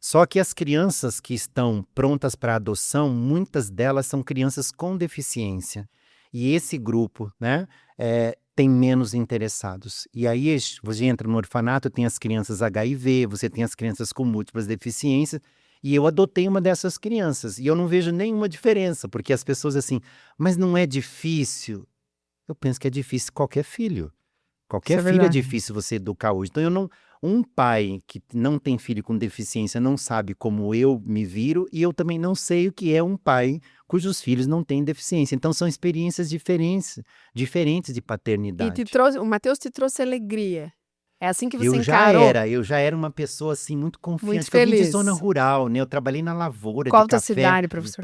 Speaker 3: Só que as crianças que estão prontas para adoção, muitas delas são crianças com deficiência. E esse grupo, né, tem menos interessados. E aí você entra no orfanato, tem as crianças HIV, você tem as crianças com múltiplas deficiências, e eu adotei uma dessas crianças, e eu não vejo nenhuma diferença, porque as pessoas assim, mas não é difícil? Eu penso que é difícil qualquer filho. Qualquer
Speaker 1: Isso é
Speaker 3: filho é
Speaker 1: verdade.
Speaker 3: difícil você educar hoje. Então um pai que não tem filho com deficiência não sabe como eu me viro, e eu também não sei o que é um pai cujos filhos não têm deficiência. Então são experiências diferentes de paternidade.
Speaker 1: O Mateus te trouxe alegria. É assim que você
Speaker 3: Eu
Speaker 1: encarou?
Speaker 3: já era uma pessoa assim muito confiante,
Speaker 1: Muito
Speaker 3: porque eu vim de
Speaker 1: feliz.
Speaker 3: zona rural, né? Eu trabalhei na lavoura
Speaker 1: Qual
Speaker 3: de
Speaker 1: tua
Speaker 3: café.
Speaker 1: cidade, professor?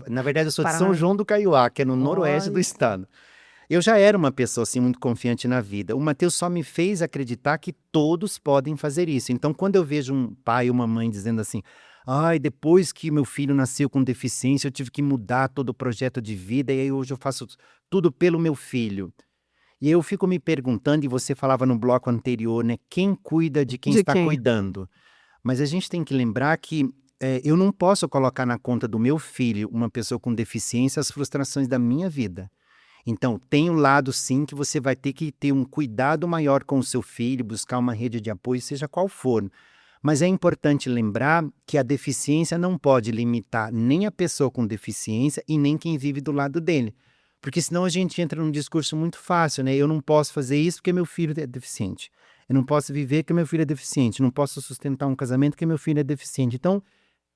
Speaker 3: Na verdade, eu sou de
Speaker 1: Paraná.
Speaker 3: São João do Caiuá, que é no noroeste do
Speaker 1: Olha.
Speaker 3: estado. Eu já era uma pessoa assim muito confiante na vida. O Mateus só me fez acreditar que todos podem fazer isso. Então, quando eu vejo um pai ou uma mãe dizendo assim, ai, depois que meu filho nasceu com deficiência, eu tive que mudar todo o projeto de vida e aí hoje eu faço tudo pelo meu filho. E eu fico me perguntando, e você falava no bloco anterior, né? Quem cuida de quem
Speaker 1: De
Speaker 3: está
Speaker 1: quem?
Speaker 3: cuidando? Mas a gente tem que lembrar que eu não posso colocar na conta do meu filho, uma pessoa com deficiência, as frustrações da minha vida. Então, tem um lado, sim, que você vai ter que ter um cuidado maior com o seu filho, buscar uma rede de apoio, seja qual for. Mas é importante lembrar que a deficiência não pode limitar nem a pessoa com deficiência e nem quem vive do lado dele. Porque senão a gente entra num discurso muito fácil, né? Eu não posso fazer isso porque meu filho é deficiente. Eu não posso viver porque meu filho é deficiente. Eu não posso sustentar um casamento porque meu filho é deficiente. Então,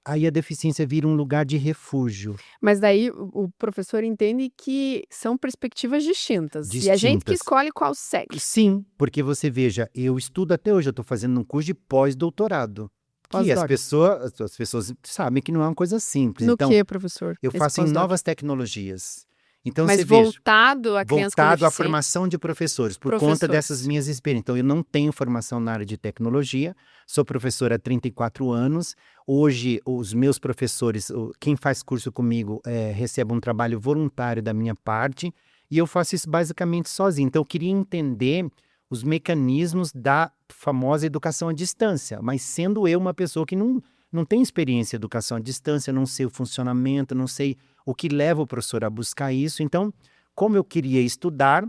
Speaker 3: aí a deficiência vira um lugar de refúgio.
Speaker 1: Mas daí o professor entende que são perspectivas distintas. E a gente que
Speaker 3: Distintas.
Speaker 1: escolhe qual segue.
Speaker 3: Sim, porque você veja, eu estudo até hoje, eu estou fazendo um curso de pós-doutorado. Que as pessoas sabem que não é uma coisa simples.
Speaker 1: No
Speaker 3: Então,
Speaker 1: que, professor?
Speaker 3: eu
Speaker 1: esse
Speaker 3: faço em
Speaker 1: pós-doc?
Speaker 3: novas tecnologias. Então,
Speaker 1: Mas
Speaker 3: você veja,
Speaker 1: voltado à criança com
Speaker 3: voltado à
Speaker 1: deficiência?
Speaker 3: formação de professores, por conta dessas minhas experiências. Então, eu não tenho formação na área de tecnologia, sou professor há 34 anos. Hoje, os meus professores, quem faz curso comigo, recebe um trabalho voluntário da minha parte, e eu faço isso basicamente sozinho. Então, eu queria entender os mecanismos da famosa educação à distância, mas sendo eu uma pessoa que não tem experiência em educação à distância, não sei o funcionamento, não sei o que leva o professor a buscar isso. Então, como eu queria estudar,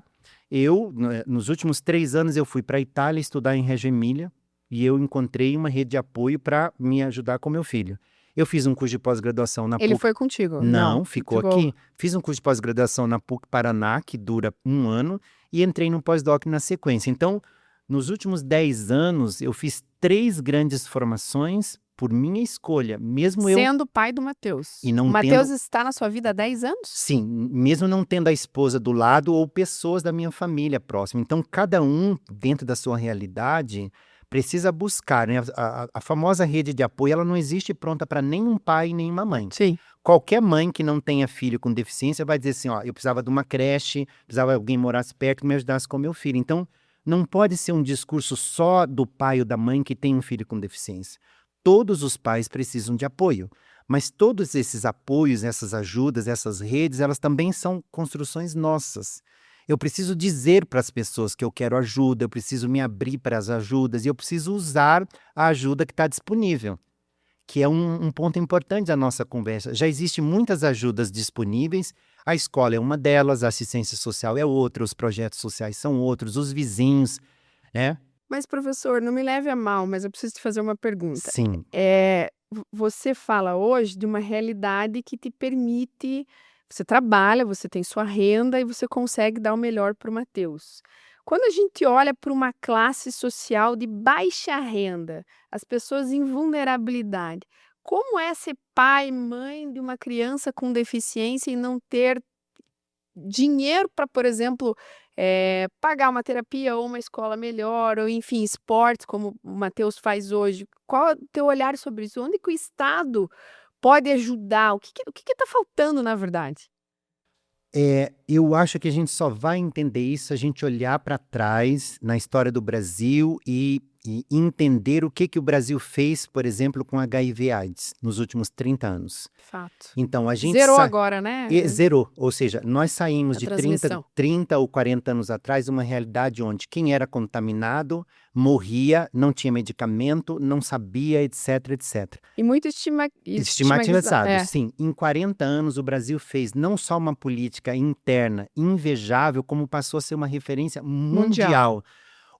Speaker 3: Nos últimos 3 anos, eu fui para a Itália estudar em Reggio Emília e eu encontrei uma rede de apoio para me ajudar com meu filho. Eu fiz um curso de pós-graduação na
Speaker 1: Ele
Speaker 3: PUC.
Speaker 1: foi contigo?
Speaker 3: Não, ficou aqui. Fiz um curso de pós-graduação na PUC Paraná, que dura 1 ano, e entrei no pós-doc na sequência. Então, nos últimos 10 anos, eu fiz 3 grandes formações por minha escolha, mesmo eu...
Speaker 1: Sendo pai do Matheus.
Speaker 3: E não
Speaker 1: O Matheus
Speaker 3: tendo-
Speaker 1: está na sua vida há 10 anos?
Speaker 3: Sim, mesmo não tendo a esposa do lado ou pessoas da minha família próxima. Então, cada um, dentro da sua realidade, precisa buscar, né? A famosa rede de apoio, ela não existe pronta para nenhum pai e nenhuma mãe.
Speaker 1: Sim.
Speaker 3: Qualquer mãe que não tenha filho com deficiência vai dizer assim, ó, eu precisava de uma creche, precisava de alguém morasse perto que me ajudasse com meu filho. Então, não pode ser um discurso só do pai ou da mãe que tem um filho com deficiência. Todos os pais precisam de apoio, mas todos esses apoios, essas ajudas, essas redes, elas também são construções nossas. Eu preciso dizer para as pessoas que eu quero ajuda, eu preciso me abrir para as ajudas e eu preciso usar a ajuda que está disponível, que é um ponto importante da nossa conversa. Já existem muitas ajudas disponíveis, a escola é uma delas, a assistência social é outra, os projetos sociais são outros, os vizinhos, né?
Speaker 1: Mas, professor, não me leve a mal, mas eu preciso te fazer uma pergunta.
Speaker 3: Sim.
Speaker 1: Você fala hoje de uma realidade que te permite... Você trabalha, você tem sua renda e você consegue dar o melhor para o Matheus. Quando a gente olha para uma classe social de baixa renda, as pessoas em vulnerabilidade, como é ser pai, mãe de uma criança com deficiência e não ter dinheiro para, por exemplo, pagar uma terapia ou uma escola melhor, ou enfim, esportes, como o Matheus faz hoje? Qual é o teu olhar sobre isso? Onde que o Estado pode ajudar? O que está faltando, na verdade?
Speaker 3: Eu acho que a gente só vai entender isso se a gente olhar para trás na história do Brasil e entender o que o Brasil fez, por exemplo, com HIV/AIDS nos últimos 30 anos.
Speaker 1: Fato.
Speaker 3: Então, a gente
Speaker 1: Zerou agora, né?
Speaker 3: Zerou, ou seja, nós saímos
Speaker 1: A
Speaker 3: de
Speaker 1: transmissão.
Speaker 3: 30 ou 40 anos atrás de uma realidade onde quem era contaminado morria, não tinha medicamento, não sabia, etc, etc.
Speaker 1: E muito
Speaker 3: Estigmatizado,
Speaker 1: É.
Speaker 3: sim. Em 40 anos, o Brasil fez não só uma política interna invejável, como passou a ser uma referência mundial.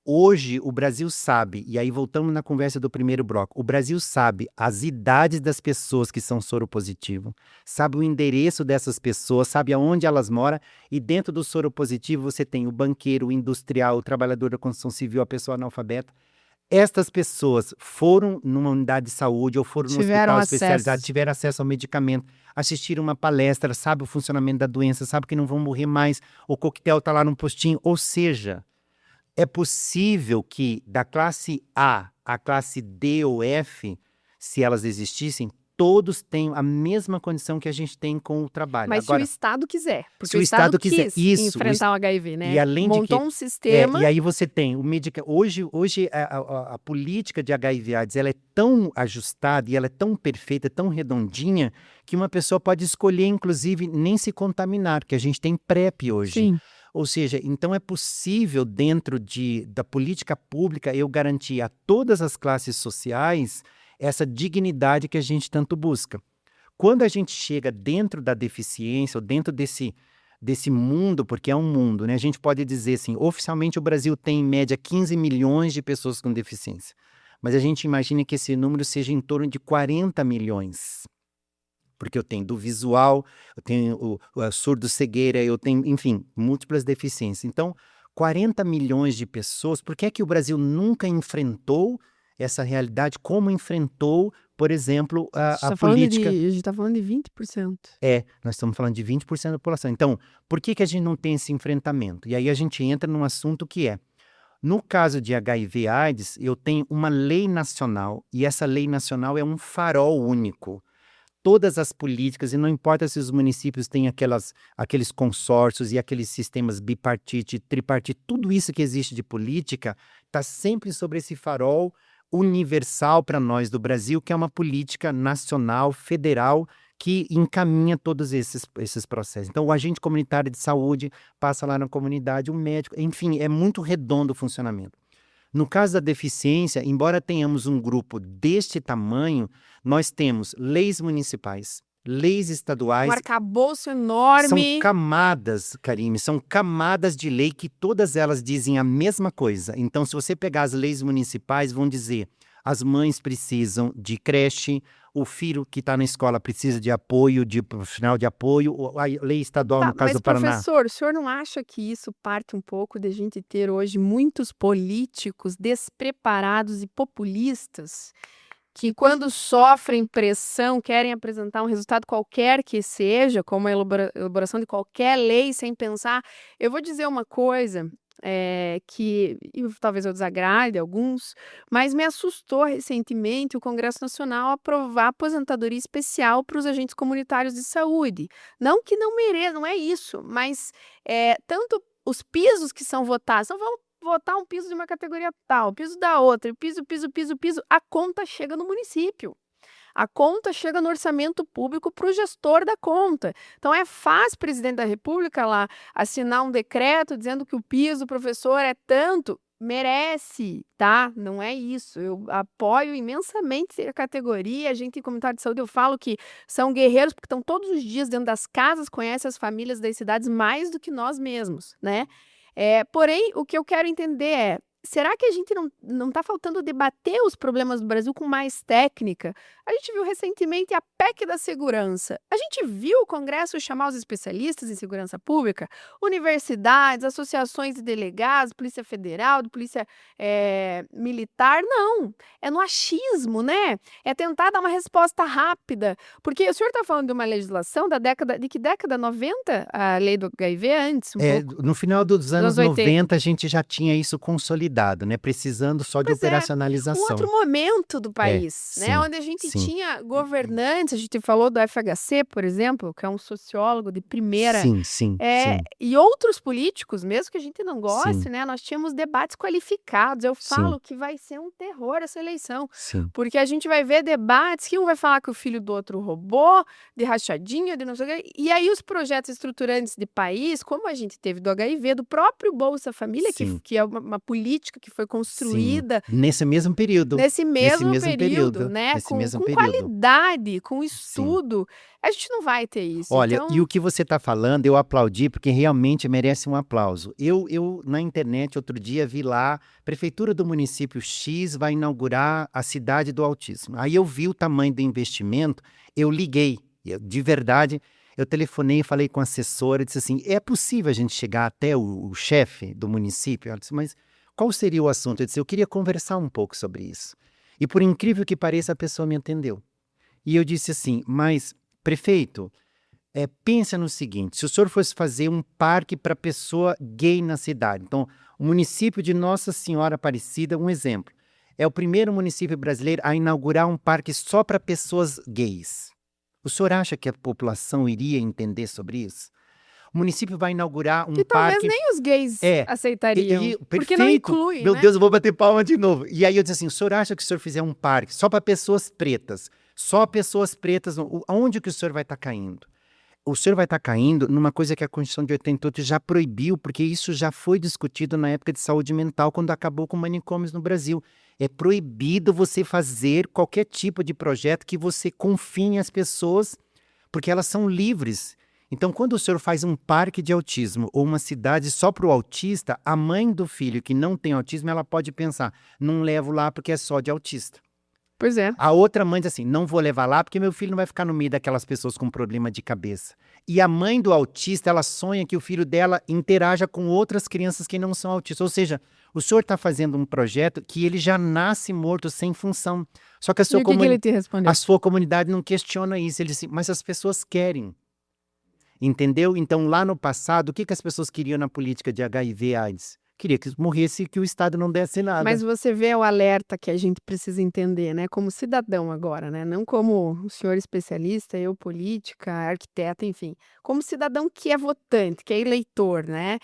Speaker 3: Hoje, o Brasil sabe, e aí voltamos na conversa do primeiro bloco, o Brasil sabe as idades das pessoas que são soropositivas, sabe o endereço dessas pessoas, sabe aonde elas moram, e dentro do soropositivo você tem o banqueiro, o industrial, o trabalhador da construção civil, a pessoa analfabeta. Estas pessoas foram numa unidade de saúde ou foram num
Speaker 1: Tiveram
Speaker 3: hospital
Speaker 1: acesso.
Speaker 3: especializado, tiveram acesso ao medicamento, assistiram uma palestra, sabe o funcionamento da doença, sabe que não vão morrer mais, o coquetel está lá no postinho, ou seja... É possível que da classe A à classe D ou F, se elas existissem, todos tenham a mesma condição que a gente tem com o trabalho.
Speaker 1: Mas
Speaker 3: Agora,
Speaker 1: se o Estado quiser, porque
Speaker 3: se o Estado quiser,
Speaker 1: quis
Speaker 3: isso,
Speaker 1: enfrentar o HIV, né?
Speaker 3: e além de
Speaker 1: Montou
Speaker 3: que-
Speaker 1: um sistema.
Speaker 3: e aí você tem o hoje a política de HIV/AIDS ela é tão ajustada e ela é tão perfeita, tão redondinha, que uma pessoa pode escolher, inclusive, nem se contaminar, porque a gente tem PrEP hoje.
Speaker 1: Sim.
Speaker 3: Ou seja, então é possível, dentro da política pública, eu garantir a todas as classes sociais essa dignidade que a gente tanto busca. Quando a gente chega dentro da deficiência, ou dentro desse mundo, porque é um mundo, né? A gente pode dizer assim, oficialmente o Brasil tem em média 15 milhões de pessoas com deficiência. Mas a gente imagina que esse número seja em torno de 40 milhões. Porque eu tenho do visual, eu tenho a surdo-cegueira, eu tenho, enfim, múltiplas deficiências. Então, 40 milhões de pessoas, por que é que o Brasil nunca enfrentou essa realidade como enfrentou, por exemplo, a política...
Speaker 1: A gente está falando de 20%.
Speaker 3: Nós estamos falando de 20% da população. Então, por que a gente não tem esse enfrentamento? E aí a gente entra num assunto que é, no caso de HIV/AIDS, eu tenho uma lei nacional, e essa lei nacional é um farol único. Todas as políticas, e não importa se os municípios têm aqueles consórcios e aqueles sistemas bipartite, tripartite, tudo isso que existe de política está sempre sobre esse farol universal para nós do Brasil, que é uma política nacional, federal, que encaminha todos esses processos. Então, o agente comunitário de saúde passa lá na comunidade, o médico, enfim, é muito redondo o funcionamento. No caso da deficiência, embora tenhamos um grupo deste tamanho, nós temos leis municipais, leis
Speaker 1: Um
Speaker 3: estaduais.
Speaker 1: arcabouço
Speaker 3: São
Speaker 1: enorme.
Speaker 3: camadas, Karime, são camadas de lei que todas elas dizem a mesma coisa. Então, se você pegar as leis municipais, vão dizer as mães precisam de creche, o filho que está na escola precisa de apoio, de profissional de apoio, a lei estadual,
Speaker 1: Tá,
Speaker 3: no caso
Speaker 1: mas
Speaker 3: do Paraná.
Speaker 1: professor, o senhor não acha que isso parte um pouco de a gente ter hoje muitos políticos despreparados e populistas que, quando sofrem pressão, querem apresentar um resultado qualquer que seja, como a elaboração de qualquer lei, sem pensar? Eu vou dizer uma coisa que talvez eu desagrade alguns, mas me assustou recentemente o Congresso Nacional aprovar aposentadoria especial para os agentes comunitários de saúde. Não que não mereça, não é isso, mas tanto os pisos que são votados, então vamos votar um piso de uma categoria tal, piso da outra, e piso, a conta chega no município. A conta chega no orçamento público para o gestor da conta. Então é fácil o presidente da República lá assinar um decreto dizendo que o piso do professor é tanto. Merece, tá? Não é isso. Eu apoio imensamente a categoria. A gente, em comunidade de saúde, eu falo que são guerreiros porque estão todos os dias dentro das casas, conhecem as famílias das cidades mais do que nós mesmos, né? Porém, o que eu quero entender é: será que a gente não está faltando debater os problemas do Brasil com mais técnica? A gente viu recentemente a PEC da segurança. A gente viu o Congresso chamar os especialistas em segurança pública, universidades, associações de delegados, Polícia Federal, Polícia Militar. Não, é no achismo, né? É tentar dar uma resposta rápida. Porque o senhor está falando de uma legislação de que década? 90? A lei do HIV antes, um pouco.
Speaker 3: No final dos anos
Speaker 1: Dos 80.
Speaker 3: 90, a gente já tinha isso consolidado, né? Precisando só de
Speaker 1: Pois é, um
Speaker 3: operacionalização.
Speaker 1: outro momento do país, né?
Speaker 3: sim,
Speaker 1: Onde a gente
Speaker 3: sim.
Speaker 1: tinha governantes, a gente falou do FHC, por exemplo, que é um sociólogo de primeira,
Speaker 3: Sim, sim, sim,
Speaker 1: e outros políticos, mesmo que a gente não goste,
Speaker 3: sim,
Speaker 1: né? Nós tínhamos debates qualificados. Eu
Speaker 3: sim,
Speaker 1: falo que vai ser um terror essa eleição,
Speaker 3: sim.
Speaker 1: porque a gente vai ver debates que um vai falar que o filho do outro roubou, de rachadinha, de não sei o quê. E aí os projetos estruturantes de país, como a gente teve do HIV, do próprio Bolsa Família,
Speaker 3: Sim.
Speaker 1: que é uma política que foi
Speaker 3: Sim,
Speaker 1: construída
Speaker 3: nesse mesmo período.
Speaker 1: nesse mesmo
Speaker 3: mesmo
Speaker 1: período,
Speaker 3: período,
Speaker 1: né?
Speaker 3: nesse
Speaker 1: Com
Speaker 3: mesmo período.
Speaker 1: qualidade, com estudo. A gente não vai ter isso.
Speaker 3: Olha,
Speaker 1: Então,
Speaker 3: e o que você está falando, eu aplaudi, porque realmente merece um aplauso. Eu, na internet, outro dia, vi lá, Prefeitura do município X vai inaugurar a cidade do autismo. Aí eu vi o tamanho do investimento, eu liguei, de verdade, eu telefonei e falei com a assessora, disse assim, é possível a gente chegar até o chefe do município? Ela disse, mas qual seria o assunto? Eu disse, eu queria conversar um pouco sobre isso. E por incrível que pareça, a pessoa me atendeu. E eu disse assim, mas, prefeito, pensa no seguinte, se o senhor fosse fazer um parque para pessoa gay na cidade, então, o município de Nossa Senhora Aparecida, um exemplo, é o primeiro município brasileiro a inaugurar um parque só para pessoas gays. O senhor acha que a população iria entender sobre isso? O município vai inaugurar um
Speaker 1: que talvez
Speaker 3: parque...
Speaker 1: nem os gays aceitariam. Porque não
Speaker 3: perfeito.
Speaker 1: inclui,
Speaker 3: Meu
Speaker 1: né?
Speaker 3: Deus, eu vou bater palma de novo. E aí eu disse assim, o senhor acha que o senhor fizer um parque só para pessoas pretas, só pessoas pretas, aonde que o senhor vai estar caindo? O senhor vai estar caindo numa coisa que a Constituição de 88 já proibiu, porque isso já foi discutido na época de saúde mental, quando acabou com manicômios no Brasil. É proibido você fazer qualquer tipo de projeto que você confine as pessoas, porque elas são livres. Então, quando o senhor faz um parque de autismo ou uma cidade só para o autista, a mãe do filho que não tem autismo, ela pode pensar, não levo lá porque é só de autista.
Speaker 1: Pois é.
Speaker 3: A outra mãe diz assim, não vou levar lá porque meu filho não vai ficar no meio daquelas pessoas com problema de cabeça. E a mãe do autista, ela sonha que o filho dela interaja com outras crianças que não são autistas. Ou seja, o senhor está fazendo um projeto que ele já nasce morto, sem função. Só que a
Speaker 1: E o que ele te respondeu?
Speaker 3: a sua comunidade não questiona isso. Ele diz assim, mas as pessoas querem. Entendeu? Então, lá no passado, o que as pessoas queriam na política de HIV/AIDS? Queria que morresse e que o Estado não desse nada.
Speaker 1: Mas você vê o alerta que a gente precisa entender, né? Como cidadão agora, né? Não como o senhor especialista, eu política, arquiteta, enfim. Como cidadão que é votante, que é eleitor, né?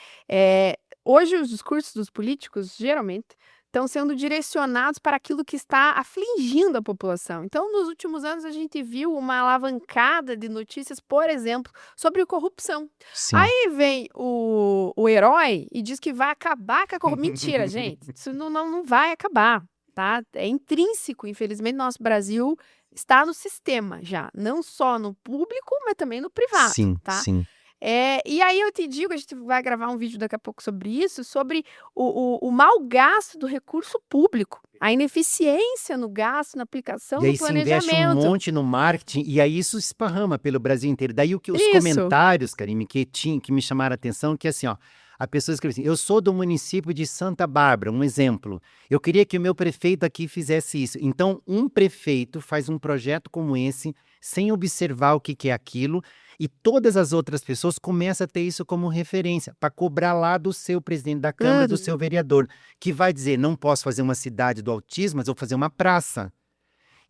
Speaker 1: Hoje os discursos dos políticos, geralmente, estão sendo direcionados para aquilo que está afligindo a população. Então, nos últimos anos, a gente viu uma alavancada de notícias, por exemplo, sobre corrupção.
Speaker 3: Sim.
Speaker 1: Aí vem o herói e diz que vai acabar com a corrupção. Mentira, gente. Isso não vai acabar, tá? É intrínseco, infelizmente, no nosso Brasil está no sistema já, não só no público, mas também no privado,
Speaker 3: Sim,
Speaker 1: tá?
Speaker 3: sim.
Speaker 1: E aí eu te digo, a gente vai gravar um vídeo daqui a pouco sobre isso, sobre o mau gasto do recurso público, a ineficiência no gasto, na aplicação,
Speaker 3: E
Speaker 1: no
Speaker 3: aí se investe um
Speaker 1: planejamento.
Speaker 3: monte no marketing, e aí isso esparrama pelo Brasil inteiro. Daí os
Speaker 1: Isso.
Speaker 3: comentários, Karime, que me chamaram a atenção, que assim, ó, a pessoa escreve assim, eu sou do município de Santa Bárbara, um exemplo. Eu queria que o meu prefeito aqui fizesse isso. Então, um prefeito faz um projeto como esse, sem observar o que é aquilo, e todas as outras pessoas começam a ter isso como referência, para cobrar lá do seu presidente da Câmara, do seu vereador, que vai dizer, não posso fazer uma cidade do autismo, mas vou fazer uma praça.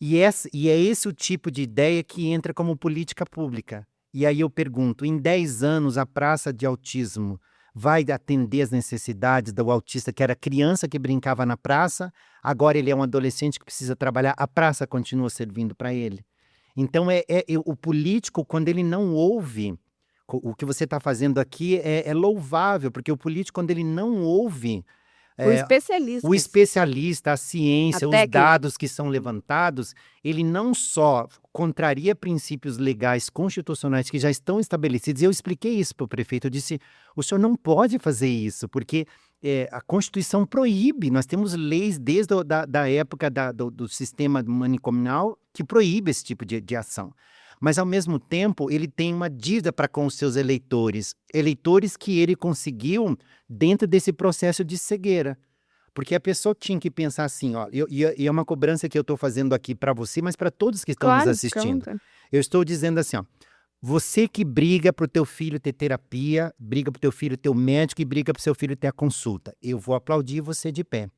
Speaker 3: E é esse o tipo de ideia que entra como política pública. E aí eu pergunto, em 10 anos a praça de autismo vai atender as necessidades do autista, que era criança que brincava na praça, agora ele é um adolescente que precisa trabalhar, a praça continua servindo para ele. Então, o político, quando ele não ouve, o que você está fazendo aqui é louvável, porque o político, quando ele não ouve
Speaker 1: O especialista.
Speaker 3: o especialista, a ciência,
Speaker 1: A
Speaker 3: os
Speaker 1: técnica.
Speaker 3: dados que são levantados, ele não só contraria princípios legais constitucionais que já estão estabelecidos, e eu expliquei isso para o prefeito, eu disse, o senhor não pode fazer isso, porque a Constituição proíbe, nós temos leis desde da época do sistema manicomial que proíbe esse tipo de ação. Mas, ao mesmo tempo, ele tem uma dívida para com os seus eleitores que ele conseguiu dentro desse processo de cegueira. Porque a pessoa tinha que pensar assim, ó, e é uma cobrança que eu estou fazendo aqui para você, mas para todos que estão nos assistindo. Eu estou dizendo assim, ó, você que briga para o teu filho ter terapia, briga para o teu filho ter o médico e briga para o seu filho ter a consulta. Eu vou aplaudir você de pé.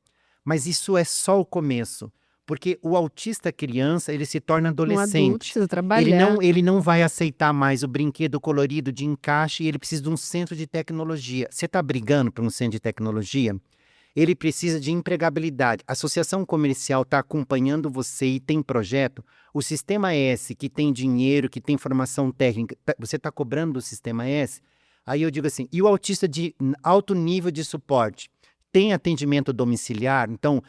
Speaker 3: Mas isso é só o começo. Porque o autista criança, ele se torna
Speaker 1: Um adulto
Speaker 3: adolescente.
Speaker 1: precisa trabalhar.
Speaker 3: Ele não vai aceitar mais o brinquedo colorido de encaixe e ele precisa de um centro de tecnologia. Você está brigando por um centro de tecnologia? Ele precisa de empregabilidade. A associação comercial está acompanhando você e tem projeto. O Sistema S, que tem dinheiro, que tem formação técnica, você está cobrando do Sistema S? Aí eu digo assim, e o autista de alto nível de suporte? Tem atendimento domiciliar? Então,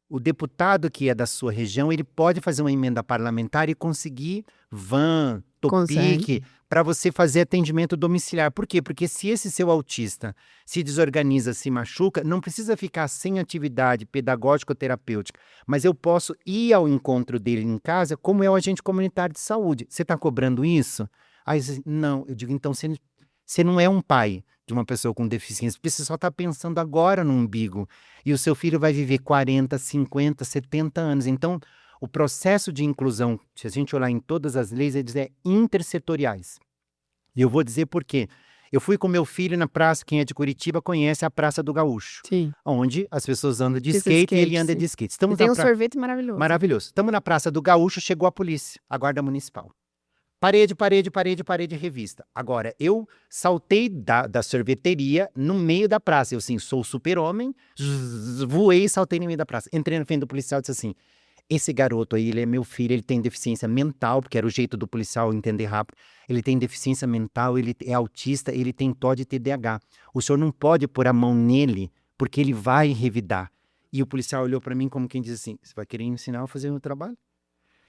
Speaker 3: o deputado que é da sua região, ele pode fazer uma emenda parlamentar e conseguir van, Topic, para você fazer atendimento domiciliar. Por quê? Porque se esse seu autista se desorganiza, se machuca, não precisa ficar sem atividade pedagógico-terapêutica, mas eu posso ir ao encontro dele em casa como é o agente comunitário de saúde. Você está cobrando isso? Aí, não, eu digo, então você não é um pai de uma pessoa com deficiência, porque você só está pensando agora no umbigo. E o seu filho vai viver 40, 50, 70 anos. Então, o processo de inclusão, se a gente olhar em todas as leis, eles é intersetoriais. E eu vou dizer por quê. Eu fui com meu filho na praça, quem é de Curitiba conhece a Praça do Gaúcho.
Speaker 1: Sim.
Speaker 3: Onde as pessoas andam de
Speaker 1: Pista
Speaker 3: skate e ele
Speaker 1: skate,
Speaker 3: anda
Speaker 1: sim.
Speaker 3: de skate.
Speaker 1: E tem um sorvete maravilhoso.
Speaker 3: Maravilhoso. Estamos na Praça do Gaúcho, chegou a polícia, a guarda municipal. Parede, revista. Agora, eu saltei da sorveteria no meio da praça. Eu, assim, sou super-homem, voei e saltei no meio da praça. Entrei na frente do policial e disse assim, esse garoto aí, ele é meu filho, ele tem deficiência mental, porque era o jeito do policial entender rápido. Ele tem deficiência mental, ele é autista, ele tem TOD e TDAH. O senhor não pode pôr a mão nele, porque ele vai revidar. E o policial olhou para mim como quem diz assim, você vai querer ensinar eu a fazer o meu trabalho?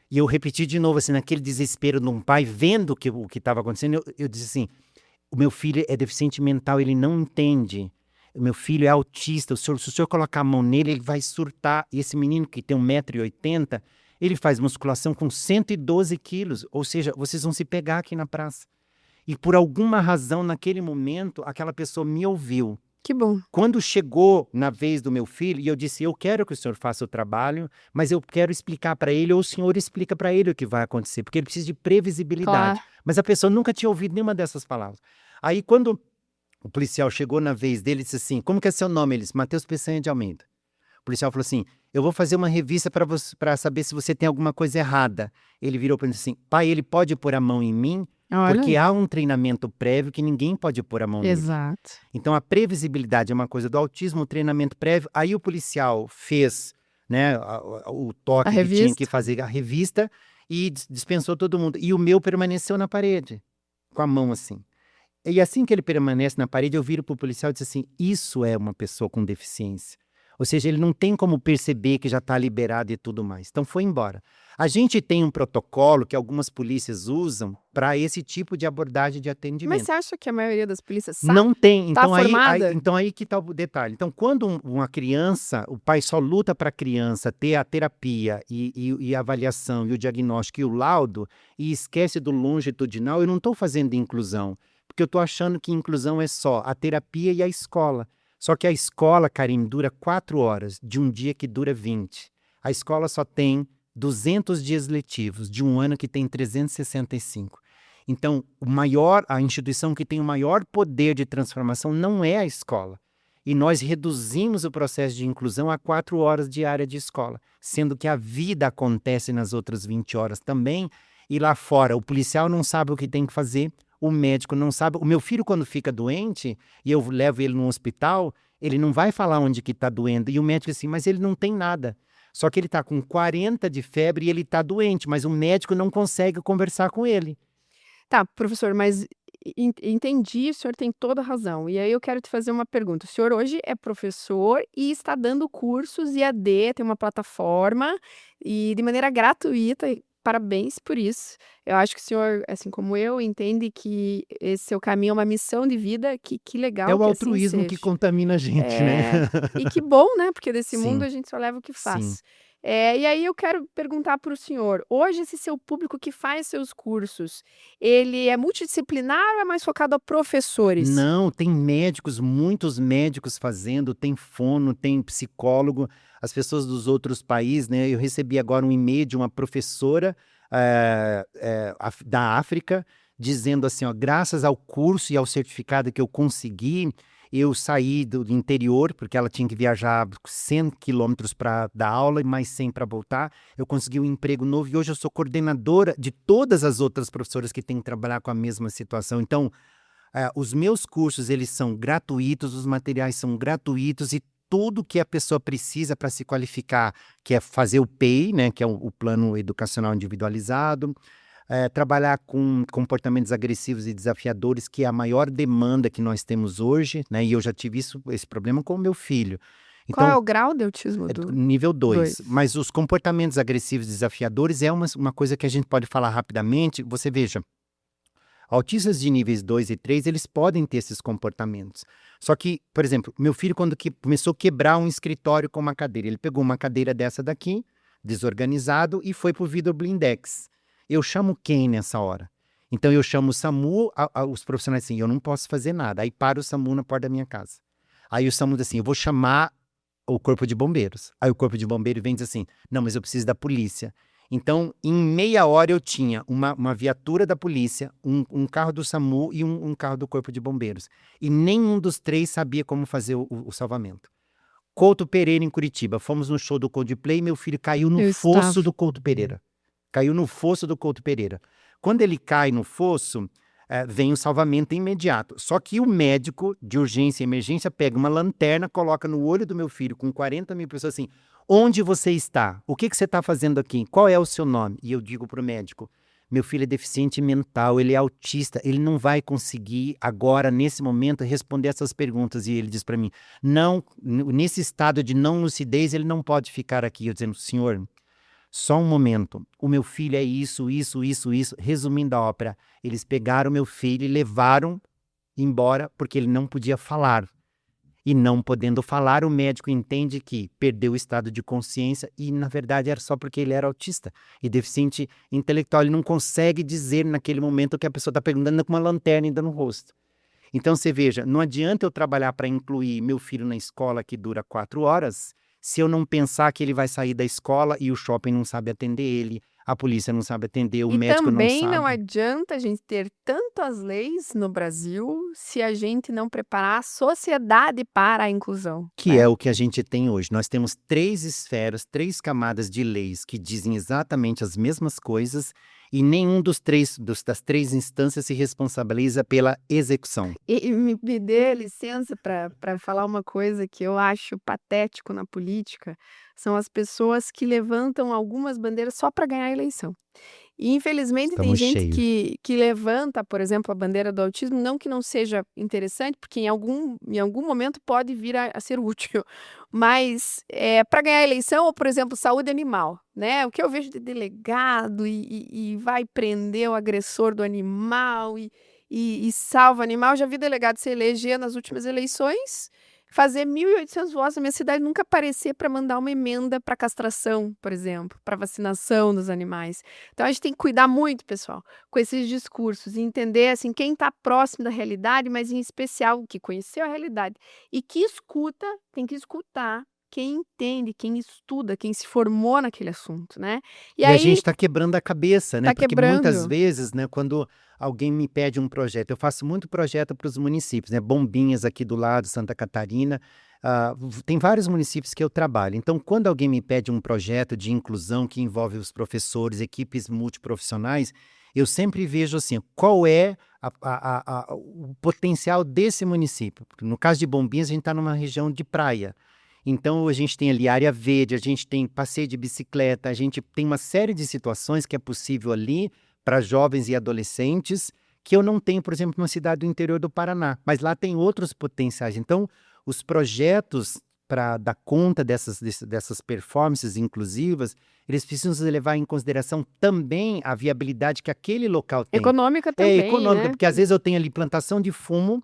Speaker 3: E eu repeti de novo, assim, naquele desespero de um pai, vendo o que estava acontecendo, eu disse assim, o meu filho é deficiente mental, ele não entende. O meu filho é autista, se o senhor colocar a mão nele, ele vai surtar. E esse menino que tem 1,80 m, ele faz musculação com 112 quilos. Ou seja, vocês vão se pegar aqui na praça. E por alguma razão, naquele momento, aquela pessoa me ouviu.
Speaker 1: Que bom.
Speaker 3: Quando chegou na vez do meu filho, e eu disse, eu quero que o senhor faça o trabalho, mas eu quero explicar para ele, ou o senhor explica para ele o que vai acontecer, porque ele precisa de previsibilidade.
Speaker 1: Claro.
Speaker 3: Mas a pessoa nunca tinha ouvido nenhuma dessas palavras. Aí, quando o policial chegou na vez dele, disse assim, como que é seu nome? Ele disse, Matheus Peçanha de Almeida. O policial falou assim, eu vou fazer uma revista para saber se você tem alguma coisa errada. Ele virou para mim assim, pai, ele pode pôr a mão em mim?
Speaker 1: Olha.
Speaker 3: Porque há um treinamento prévio que ninguém pode pôr a mão nele.
Speaker 1: Exato.
Speaker 3: Então, a previsibilidade é uma coisa do autismo, o treinamento prévio. Aí o policial fez, né, o toque que tinha que fazer, a revista, e dispensou todo mundo. E o meu permaneceu na parede, com a mão assim. E assim que ele permanece na parede, eu viro para o policial e disse assim, isso é uma pessoa com deficiência. Ou seja, ele não tem como perceber que já está liberado e tudo mais. Então foi embora. A gente tem um protocolo que algumas polícias usam para esse tipo de abordagem de
Speaker 1: Mas
Speaker 3: atendimento.
Speaker 1: você acha que a maioria das polícias
Speaker 3: Não tem.
Speaker 1: tá formada?
Speaker 3: Então aí que está o detalhe. Então, quando uma criança, o pai só luta para a criança ter a terapia e a avaliação e o diagnóstico e o laudo e esquece do longitudinal, eu não estou fazendo inclusão. Porque eu estou achando que inclusão é só a terapia e a escola. Só que a escola, Karim, dura 4 horas de um dia que dura 20. A escola só tem 200 dias letivos de um ano que tem 365. Então, a instituição que tem o maior poder de transformação não é a escola. E nós reduzimos o processo de inclusão a 4 horas diárias de escola, sendo que a vida acontece nas outras 20 horas também. E lá fora, o policial não sabe o que tem que fazer, o médico não sabe. O meu filho, quando fica doente e eu levo ele no hospital, ele não vai falar onde que está doendo. E o médico assim, mas ele não tem nada. Só que ele está com 40 de febre e ele está doente, mas o médico não consegue conversar com ele.
Speaker 1: Tá, professor, mas entendi, o senhor tem toda a razão. E aí eu quero te fazer uma pergunta. O senhor hoje é professor e está dando cursos IAD, tem uma plataforma e de maneira gratuita. E parabéns por isso. Eu acho que o senhor, assim como eu, entende que esse seu caminho é uma missão de vida. Que
Speaker 3: É
Speaker 1: legal
Speaker 3: o
Speaker 1: que assim
Speaker 3: altruísmo que
Speaker 1: seja.
Speaker 3: contamina a gente, né?
Speaker 1: E que bom, né? Porque desse mundo
Speaker 3: Sim,
Speaker 1: a gente só leva o que
Speaker 3: sim.
Speaker 1: faz. E aí eu quero perguntar para o senhor, hoje esse seu público que faz seus cursos, ele é multidisciplinar ou é mais focado a professores?
Speaker 3: Não, tem médicos, muitos médicos fazendo, tem fono, tem psicólogo, as pessoas dos outros países, né? Eu recebi agora um e-mail de uma professora da África, dizendo assim, ó, graças ao curso e ao certificado que eu consegui, eu saí do interior, porque ela tinha que viajar 100 quilômetros para dar aula e mais 100 para voltar. Eu consegui um emprego novo e hoje eu sou coordenadora de todas as outras professoras que têm que trabalhar com a mesma situação. Então, os meus cursos, eles são gratuitos, os materiais são gratuitos e tudo que a pessoa precisa para se qualificar, que é fazer o PEI, né, que é o Plano Educacional Individualizado, trabalhar com comportamentos agressivos e desafiadores, que é a maior demanda que nós temos hoje, né, e eu já tive esse problema com o meu filho.
Speaker 1: Qual é
Speaker 3: Então,
Speaker 1: o grau de autismo do
Speaker 3: nível 2.
Speaker 1: 2?
Speaker 3: Mas os comportamentos agressivos e desafiadores é uma coisa que a gente pode falar rapidamente. Você veja, autistas de níveis 2 e 3, eles podem ter esses comportamentos. Só que, por exemplo, meu filho, quando começou a quebrar um escritório com uma cadeira, ele pegou uma cadeira dessa daqui, desorganizado, e foi para o vidro blindex. Eu chamo quem nessa hora? Então eu chamo o SAMU, os profissionais assim, eu não posso fazer nada. Aí para o SAMU na porta da minha casa. Aí o SAMU diz assim, eu vou chamar o corpo de bombeiros. Aí o corpo de bombeiro vem e diz assim, não, mas eu preciso da polícia. Então, em meia hora eu tinha uma viatura da polícia, um carro do SAMU e um carro do Corpo de Bombeiros. E nenhum dos três sabia como fazer o salvamento. Couto Pereira, em Curitiba. Fomos no show do Coldplay e meu filho caiu no
Speaker 1: Eu
Speaker 3: fosso
Speaker 1: estava.
Speaker 3: do Couto Pereira. Caiu no fosso do Couto Pereira. Quando ele cai no fosso, vem o salvamento imediato. Só que o médico de urgência e emergência pega uma lanterna, coloca no olho do meu filho com 40 mil pessoas assim, onde você está? O que você está fazendo aqui? Qual é o seu nome? E eu digo para o médico, meu filho é deficiente mental, ele é autista, ele não vai conseguir agora, nesse momento, responder essas perguntas. E ele diz para mim, não, nesse estado de não lucidez, ele não pode ficar aqui. Eu dizendo, senhor, só um momento, o meu filho é isso, isso, isso, isso. Resumindo a ópera, eles pegaram meu filho e levaram embora porque ele não podia falar. E não podendo falar, o médico entende que perdeu o estado de consciência e, na verdade, era só porque ele era autista e deficiente intelectual. Ele não consegue dizer naquele momento que a pessoa está perguntando com uma lanterna ainda no rosto. Então, você veja, não adianta eu trabalhar para incluir meu filho na escola que dura 4 horas, se eu não pensar que ele vai sair da escola e o shopping não sabe atender ele, a polícia não sabe atender, o
Speaker 1: E
Speaker 3: médico não
Speaker 1: também não
Speaker 3: sabe.
Speaker 1: adianta a gente ter tantas leis no Brasil se a gente não preparar a sociedade para a inclusão,
Speaker 3: Que é o que a gente tem hoje. Nós temos 3 esferas, 3 camadas de leis que dizem exatamente as mesmas coisas e nenhum das 3 instâncias se responsabiliza pela execução.
Speaker 1: E me dê licença para falar uma coisa que eu acho patético na política, são as pessoas que levantam algumas bandeiras só para ganhar a eleição. E infelizmente tem
Speaker 3: Estamos
Speaker 1: gente
Speaker 3: cheios.
Speaker 1: que levanta, por exemplo, a bandeira do autismo, não que não seja interessante, porque em algum momento pode vir a ser útil, mas para ganhar a eleição, ou, por exemplo, saúde animal, né? O que eu vejo de delegado e vai prender o agressor do animal e salva o animal. Já vi delegado se eleger nas últimas eleições, fazer 1.800 votos na minha cidade, nunca aparecer para mandar uma emenda para castração, por exemplo, para vacinação dos animais. Então a gente tem que cuidar muito, pessoal, com esses discursos e entender assim quem está próximo da realidade, mas em especial que conheceu a realidade e que escuta, tem que escutar quem entende, quem estuda, quem se formou naquele assunto, né? E
Speaker 3: E a gente
Speaker 1: aí
Speaker 3: está quebrando a cabeça, né?
Speaker 1: tá
Speaker 3: Porque muitas
Speaker 1: quebrando.
Speaker 3: vezes, né, quando alguém me pede um projeto, eu faço muito projeto para os municípios, né? Bombinhas aqui do lado, Santa Catarina, tem vários municípios que eu trabalho. Então, quando alguém me pede um projeto de inclusão que envolve os professores, equipes multiprofissionais, eu sempre vejo assim, qual é o potencial desse município. Porque no caso de Bombinhas, a gente está numa região de praia. Então, a gente tem ali área verde, a gente tem passeio de bicicleta, a gente tem uma série de situações que é possível ali para jovens e adolescentes que eu não tenho, por exemplo, numa cidade do interior do Paraná. Mas lá tem outros potenciais. Então, os projetos para dar conta dessas performances inclusivas, eles precisam levar em consideração também a viabilidade que aquele local tem.
Speaker 1: Econômica
Speaker 3: É
Speaker 1: também,
Speaker 3: econômica,
Speaker 1: né?
Speaker 3: porque às vezes eu tenho ali plantação de fumo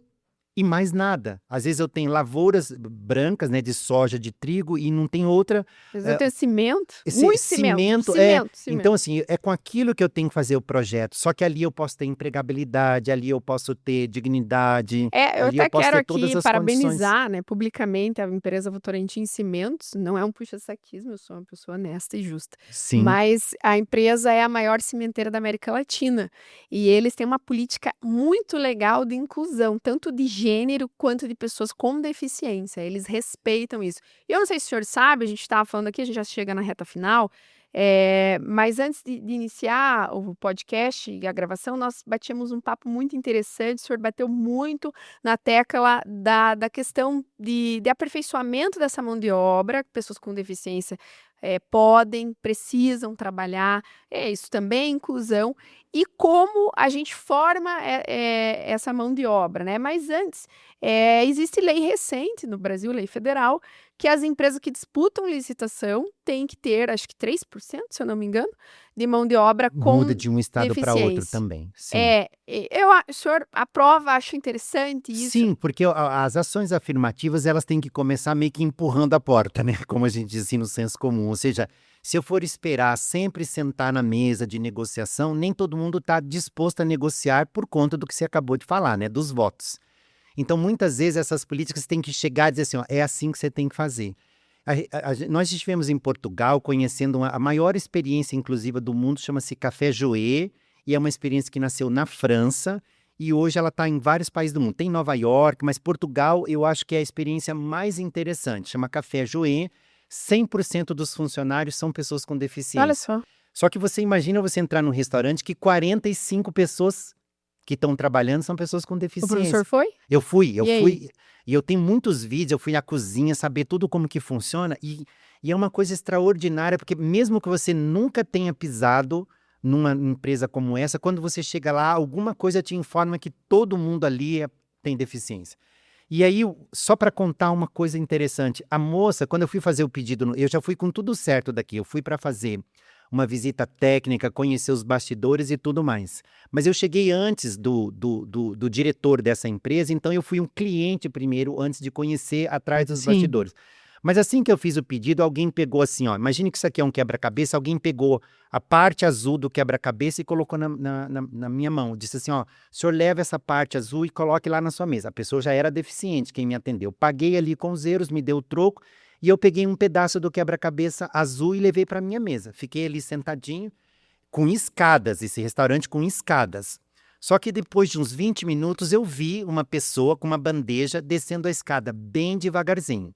Speaker 3: e mais nada. Às vezes eu tenho lavouras brancas, né, de soja, de trigo, e não tem outra.
Speaker 1: Às vezes eu tenho cimento,
Speaker 3: Esse
Speaker 1: muito cimento,
Speaker 3: cimento.
Speaker 1: cimento.
Speaker 3: Então, assim, é com aquilo que eu tenho que fazer o projeto. Só que ali eu posso ter empregabilidade, ali eu posso ter dignidade,
Speaker 1: Eu
Speaker 3: ali eu
Speaker 1: até
Speaker 3: posso
Speaker 1: quero
Speaker 3: ter todas
Speaker 1: aqui
Speaker 3: as condições.
Speaker 1: parabenizar, né, publicamente a empresa Votorantim Cimentos, não é um puxa-saquismo, eu sou uma pessoa honesta e justa,
Speaker 3: Sim.
Speaker 1: mas a empresa é a maior cimenteira da América Latina e eles têm uma política muito legal de inclusão, tanto de gênero quanto de pessoas com deficiência, eles respeitam isso. E eu não sei se o senhor sabe, a gente estava falando aqui, a gente já chega na reta final, mas antes de iniciar o podcast e a gravação, nós batíamos um papo muito interessante, o senhor bateu muito na tecla da questão de aperfeiçoamento dessa mão de obra, que pessoas com deficiência podem, precisam trabalhar, isso também é inclusão, e como a gente forma essa mão de obra, né? Mas antes, existe lei recente no Brasil, lei federal, que as empresas que disputam licitação têm que ter, acho que 3%, se eu não me engano, de mão de obra
Speaker 3: Muda
Speaker 1: com
Speaker 3: de um estado para outro
Speaker 1: deficiência.
Speaker 3: também. Sim.
Speaker 1: O senhor aprova, acho interessante isso.
Speaker 3: Sim, porque as ações afirmativas, elas têm que começar meio que empurrando a porta, né? Como a gente diz assim no senso comum. Ou seja, se eu for esperar sempre sentar na mesa de negociação, nem todo mundo está disposto a negociar por conta do que você acabou de falar, né? Dos votos. Então, muitas vezes, essas políticas têm que chegar e dizer assim, ó, é assim que você tem que fazer. Nós estivemos em Portugal conhecendo a maior experiência inclusiva do mundo, chama-se Café Joé, e é uma experiência que nasceu na França, e hoje ela está em vários países do mundo. Tem Nova York, mas Portugal eu acho que é a experiência mais interessante. Chama Café Joé, 100% dos funcionários são pessoas com
Speaker 1: Olha
Speaker 3: deficiência.
Speaker 1: só.
Speaker 3: Só que você imagina você entrar num restaurante que 45 pessoas que estão trabalhando são pessoas com
Speaker 1: O
Speaker 3: deficiência.
Speaker 1: professor foi?
Speaker 3: Eu fui.
Speaker 1: E aí?
Speaker 3: E eu tenho muitos vídeos, eu fui na cozinha, saber tudo como que funciona. E é uma coisa extraordinária, porque mesmo que você nunca tenha pisado numa empresa como essa, quando você chega lá, alguma coisa te informa que todo mundo ali tem deficiência. E aí, só para contar uma coisa interessante, a moça, quando eu fui fazer o pedido, eu já fui com tudo certo daqui, eu fui para fazer uma visita técnica, conhecer os bastidores e tudo mais. Mas eu cheguei antes do diretor dessa empresa, então eu fui um cliente primeiro, antes de conhecer atrás dos
Speaker 1: Sim.
Speaker 3: bastidores. Mas assim que eu fiz o pedido, alguém pegou assim, ó, imagine que isso aqui é um quebra-cabeça, alguém pegou a parte azul do quebra-cabeça e colocou na minha mão. Disse assim, ó, o senhor leva essa parte azul e coloque lá na sua mesa. A pessoa já era deficiente, quem me atendeu. Paguei ali com os euros, me deu o troco, e eu peguei um pedaço do quebra-cabeça azul e levei para minha mesa. Fiquei ali sentadinho, com escadas, esse restaurante com escadas. Só que depois de uns 20 minutos eu vi uma pessoa com uma bandeja descendo a escada bem devagarzinho.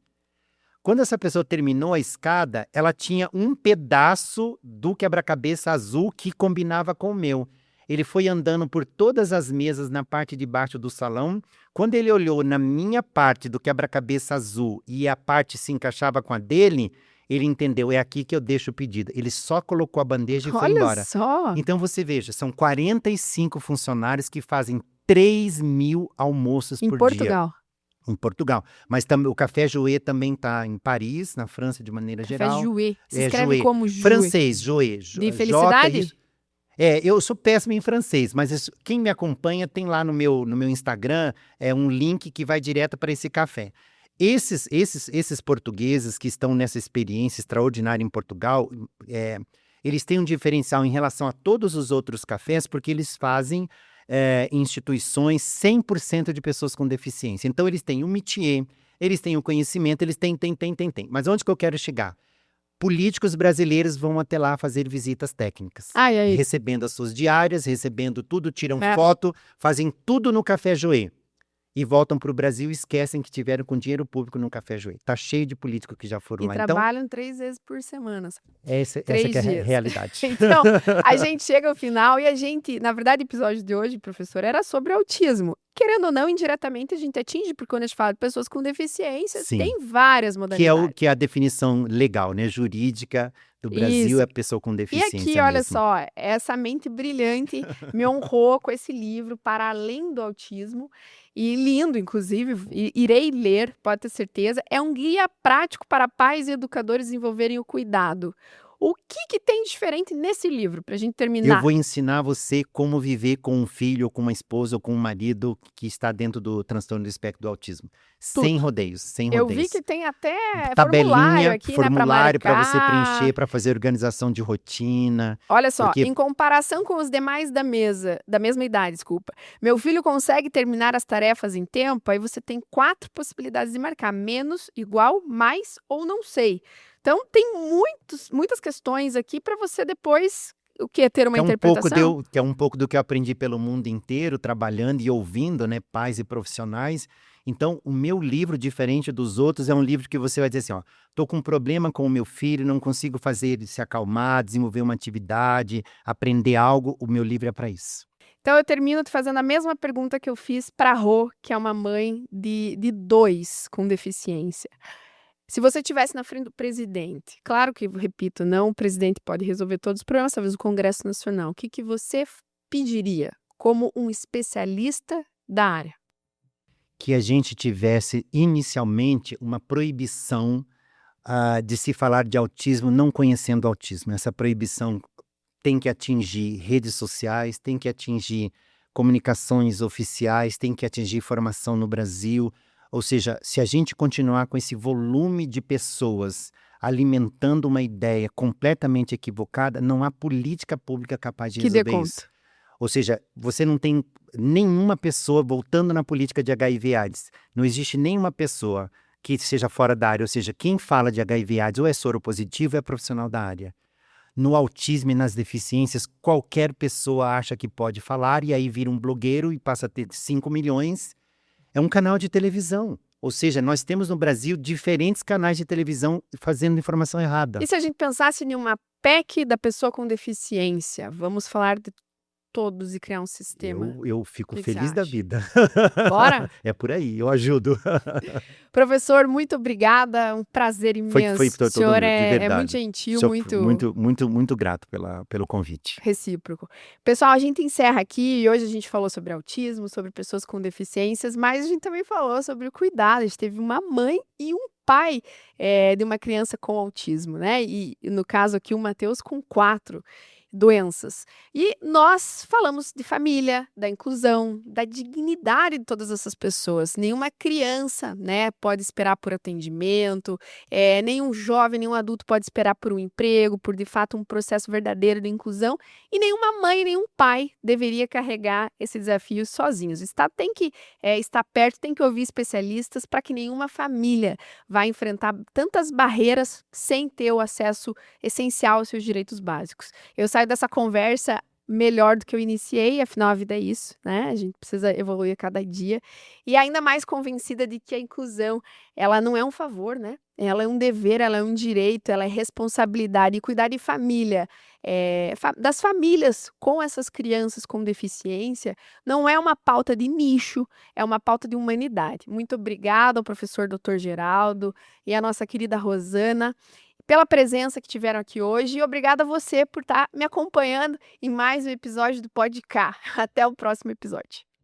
Speaker 3: Quando essa pessoa terminou a escada, ela tinha um pedaço do quebra-cabeça azul que combinava com o meu. Ele foi andando por todas as mesas na parte de baixo do salão. Quando ele olhou na minha parte do quebra-cabeça azul e a parte se encaixava com a dele, Ele entendeu, é aqui que eu deixo o pedido. Ele só colocou a bandeja e foi
Speaker 1: Olha
Speaker 3: embora.
Speaker 1: só.
Speaker 3: Então você veja, são 45 funcionários que fazem 3.000 almoços
Speaker 1: Em
Speaker 3: por dia
Speaker 1: Portugal.
Speaker 3: em Portugal. Mas o Café Jouet também está em Paris, na França, de maneira
Speaker 1: Café
Speaker 3: geral.
Speaker 1: Jouet. Se
Speaker 3: É,
Speaker 1: escreve
Speaker 3: Jouet.
Speaker 1: como Jouet.
Speaker 3: Francês, Jouet.
Speaker 1: De felicidade?
Speaker 3: J, eu sou péssimo em francês, mas quem me acompanha tem lá no meu Instagram um link que vai direto para esse café. Esses portugueses que estão nessa experiência extraordinária em Portugal, eles têm um diferencial em relação a todos os outros cafés, porque eles fazem instituições 100% de pessoas com deficiência. Então, eles têm o métier, eles têm o conhecimento, eles têm. Mas onde que eu quero chegar? Políticos brasileiros vão até lá fazer visitas técnicas. Recebendo as suas diárias, recebendo tudo, tiram foto, fazem tudo no Café Jouet. E voltam para o Brasil e esquecem que tiveram com dinheiro público no Café Jouet. Tá cheio de políticos que já foram lá.
Speaker 1: E trabalham 3 vezes por semana.
Speaker 3: Essa que é a realidade.
Speaker 1: Então, a gente chega ao final e a gente, na verdade, o episódio de hoje, professor, era sobre autismo. Querendo ou não, indiretamente a gente atinge, porque quando a gente fala de pessoas com deficiências, tem várias modalidades.
Speaker 3: Que é a definição legal, né? Jurídica do Brasil, é a pessoa com deficiência.
Speaker 1: E aqui, olha só, essa mente brilhante me honrou com esse livro, Para Além do Autismo. E lindo, inclusive, irei ler, pode ter certeza. É um guia prático para pais e educadores desenvolverem o cuidado. O que tem de diferente nesse livro, para a gente terminar?
Speaker 3: Eu vou ensinar você como viver com um filho, ou com uma esposa, ou com um marido que está dentro do transtorno do espectro do autismo. Sem rodeios, sem rodeios.
Speaker 1: Eu vi que tem até
Speaker 3: tabelinha,
Speaker 1: formulário
Speaker 3: para você preencher, para fazer organização de rotina.
Speaker 1: Olha só, em comparação com os demais da mesma idade, meu filho consegue terminar as tarefas em tempo, aí você tem 4 possibilidades de marcar: menos, igual, mais ou não sei. Então, tem muitas questões aqui para você depois ter uma interpretação.
Speaker 3: Que é um pouco do que eu aprendi pelo mundo inteiro, trabalhando e ouvindo, né, pais e profissionais. Então, o meu livro, diferente dos outros, é um livro que você vai dizer assim, tô com um problema com o meu filho, não consigo fazer ele se acalmar, desenvolver uma atividade, aprender algo, o meu livro é para isso.
Speaker 1: Então, eu termino te fazendo a mesma pergunta que eu fiz para a Rô, que é uma mãe de 2 com deficiência. Se você estivesse na frente do presidente, claro que, repito, não o presidente pode resolver todos os problemas, talvez o Congresso Nacional, o que você pediria como um especialista da área?
Speaker 3: Que a gente tivesse inicialmente uma proibição de se falar de autismo não conhecendo autismo. Essa proibição tem que atingir redes sociais, tem que atingir comunicações oficiais, tem que atingir formação no Brasil. Ou seja, se a gente continuar com esse volume de pessoas alimentando uma ideia completamente equivocada, não há política pública capaz de resolver isso. Ou seja, você não tem nenhuma pessoa, voltando na política de HIV/AIDS, não existe nenhuma pessoa que seja fora da área. Ou seja, quem fala de HIV/AIDS ou é soropositivo é profissional da área. No autismo e nas deficiências, qualquer pessoa acha que pode falar e aí vira um blogueiro e passa a ter 5 milhões. É um canal de televisão. Ou seja, nós temos no Brasil diferentes canais de televisão fazendo informação errada.
Speaker 1: E se a gente pensasse em uma PEC da pessoa com deficiência? Vamos falar de todos e criar um sistema.
Speaker 3: Eu fico feliz da vida.
Speaker 1: Bora?
Speaker 3: É por aí, eu ajudo.
Speaker 1: Professor, muito obrigada, um prazer imenso.
Speaker 3: Foi
Speaker 1: o senhor
Speaker 3: é
Speaker 1: muito gentil,
Speaker 3: muito grato pelo convite.
Speaker 1: Recíproco. Pessoal, a gente encerra aqui e hoje a gente falou sobre autismo, sobre pessoas com deficiências, mas a gente também falou sobre o cuidado. A gente teve uma mãe e um pai de uma criança com autismo, né? E no caso aqui o Matheus com 4 doenças. E nós falamos de família, da inclusão, da dignidade de todas essas pessoas. Nenhuma criança, né, pode esperar por atendimento, nenhum jovem, nenhum adulto pode esperar por um emprego, por de fato um processo verdadeiro de inclusão, e nenhuma mãe, nenhum pai deveria carregar esse desafio sozinhos. Tem que estar perto, tem que ouvir especialistas para que nenhuma família vá enfrentar tantas barreiras sem ter o acesso essencial aos seus direitos básicos. Eu saio dessa conversa melhor do que eu iniciei, afinal a vida é isso, né? A gente precisa evoluir a cada dia. E ainda mais convencida de que a inclusão, ela não é um favor, né? Ela é um dever, ela é um direito, ela é responsabilidade. E cuidar de família, das famílias com essas crianças com deficiência, não é uma pauta de nicho, é uma pauta de humanidade. Muito obrigada ao professor Dr. Geraldo e à nossa querida Rosana. pela presença que tiveram aqui hoje e obrigada a você por estar me acompanhando em mais um episódio do Pode Cá. Até o próximo episódio.